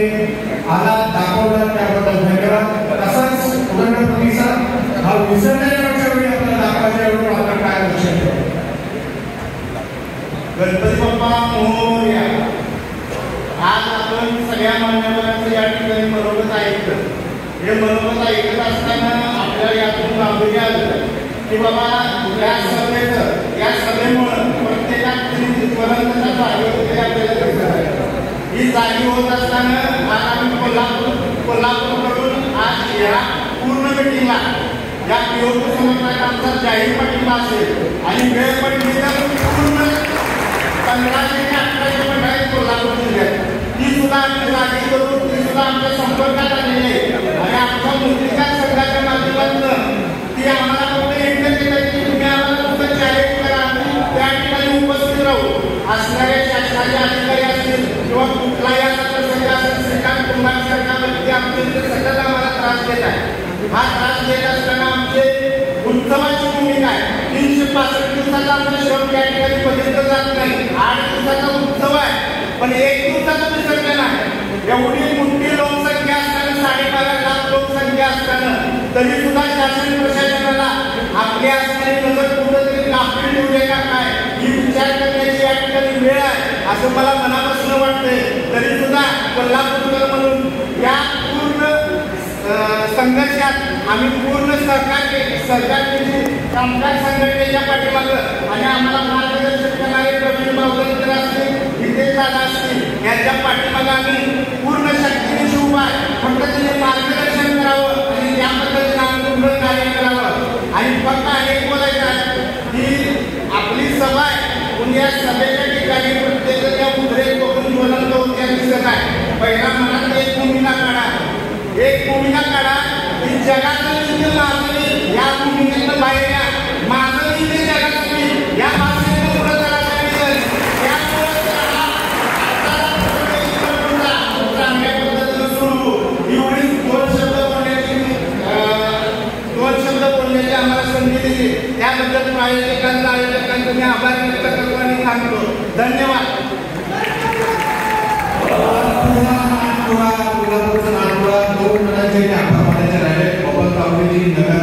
आला दाखवला त्याबद्दल धन्यवाद. तसाच उदंड प्रतिसाद हा विसर्जनाच्या वेळी आपल्याला दाखवायच्या वेळी आपलं काय लक्षात ठेवा. गणपती बाप्पा मोरया. आज आपण सगळ्या मान्यवरांचं या ठिकाणी मनोगत ऐकलं. हे मनोगत ऐकत असताना आपल्याला यातून गांभीर्य आलं की बाबा या सभेमुळं प्रत्येकापर्यंतचा जागी होते आपल्याला दिसत आहे. ही जागी होत असताना आज आम्ही कोल्हापूरकडून आज या पूर्ण मिटिंगला या पीओपी संघटनेचा आमचा जाहीर पाठिंबा असेल आणि वेळ पडली तर पूर्ण 15 ते 18 मंडळी कोल्हापूर जिल्ह्यात ती सुद्धा आम्ही जागी करू. ती सुद्धा आमच्या संपर्कात आलेली आहे आणि आमच्या मूर्तिकार संघाच्या माध्यमातून ती आम्हाला फक्त एकच येतात की तुम्ही आम्हाला फक्त चॅलेंज करा, आम्ही त्या ठिकाणी उपस्थित राहू. असणारे शासनाचे अधिकारी असतील किंवा कुठलाही असा प्रसंग असेल, श्रीकांत कुंभार सरकारवरती आमच्या इथे सतत आम्हाला त्रास देत आहे. हा त्रास देत असताना आमचे उत्सवाची भूमिका आहे ती 365 दिवसाचा आपला श्रम त्या ठिकाणी बघितलं जात नाही. 8 दिवसाचा उत्सव आहे, पण 1 दिवसाचं विसर्जन आहे. एवढी मोठी लोकसंख्या असताना 12.5 लाख लोकसंख्या असताना तरी सुद्धा शासन प्रशासनाला आपली असणारी नजर कुठंतरी कापली ठेवली का काय ही विचार करण्याची या ठिकाणी वेळ आहे असं मला मनापासून वाटतंय. तरी सुद्धा कोल्हापूरकर म्हणून या पूर्ण संघर्षात आम्ही पूर्ण सरकारची कामकाज संघटनेच्या पाठीमागं आणि आम्हाला मार्गदर्शन करणारे प्रवीण बावलकर असतील, हितेश दादा असतील यांच्या पाठीमागं आम्ही पूर्ण शक्तीने उभा आहे. फक्त त्यांनी मार्गदर्शन करावं आणि त्या पद्धतीने आम्ही पुढे कार्य करावं. आणि फक्त अनेक बोलायचं आहे की आपली सभा आहे पण या सभेच्या ठिकाणी प्रत्येक त्या उद्रेक बघून ज्वलंत होत्या दिसत आहे. पहिला मनात एक भूमिका काढा की जगाचं नीती मागणी या भूमिकेतनं बाहेर या. माझं नीती जगाचं या भाषेतनं पुढे करायचं त्यामुळे चांगल्या पद्धतीनं सुरू एवढीच दोन शब्द बोलण्याची आम्हाला संधी दिली त्याबद्दल आयोजकांचं मी आभार व्यक्त करतो आणि सांगतो. धन्यवाद. दोन जणांचे आभार मानायचे राहिले. गोपाल कावडेजी, नगर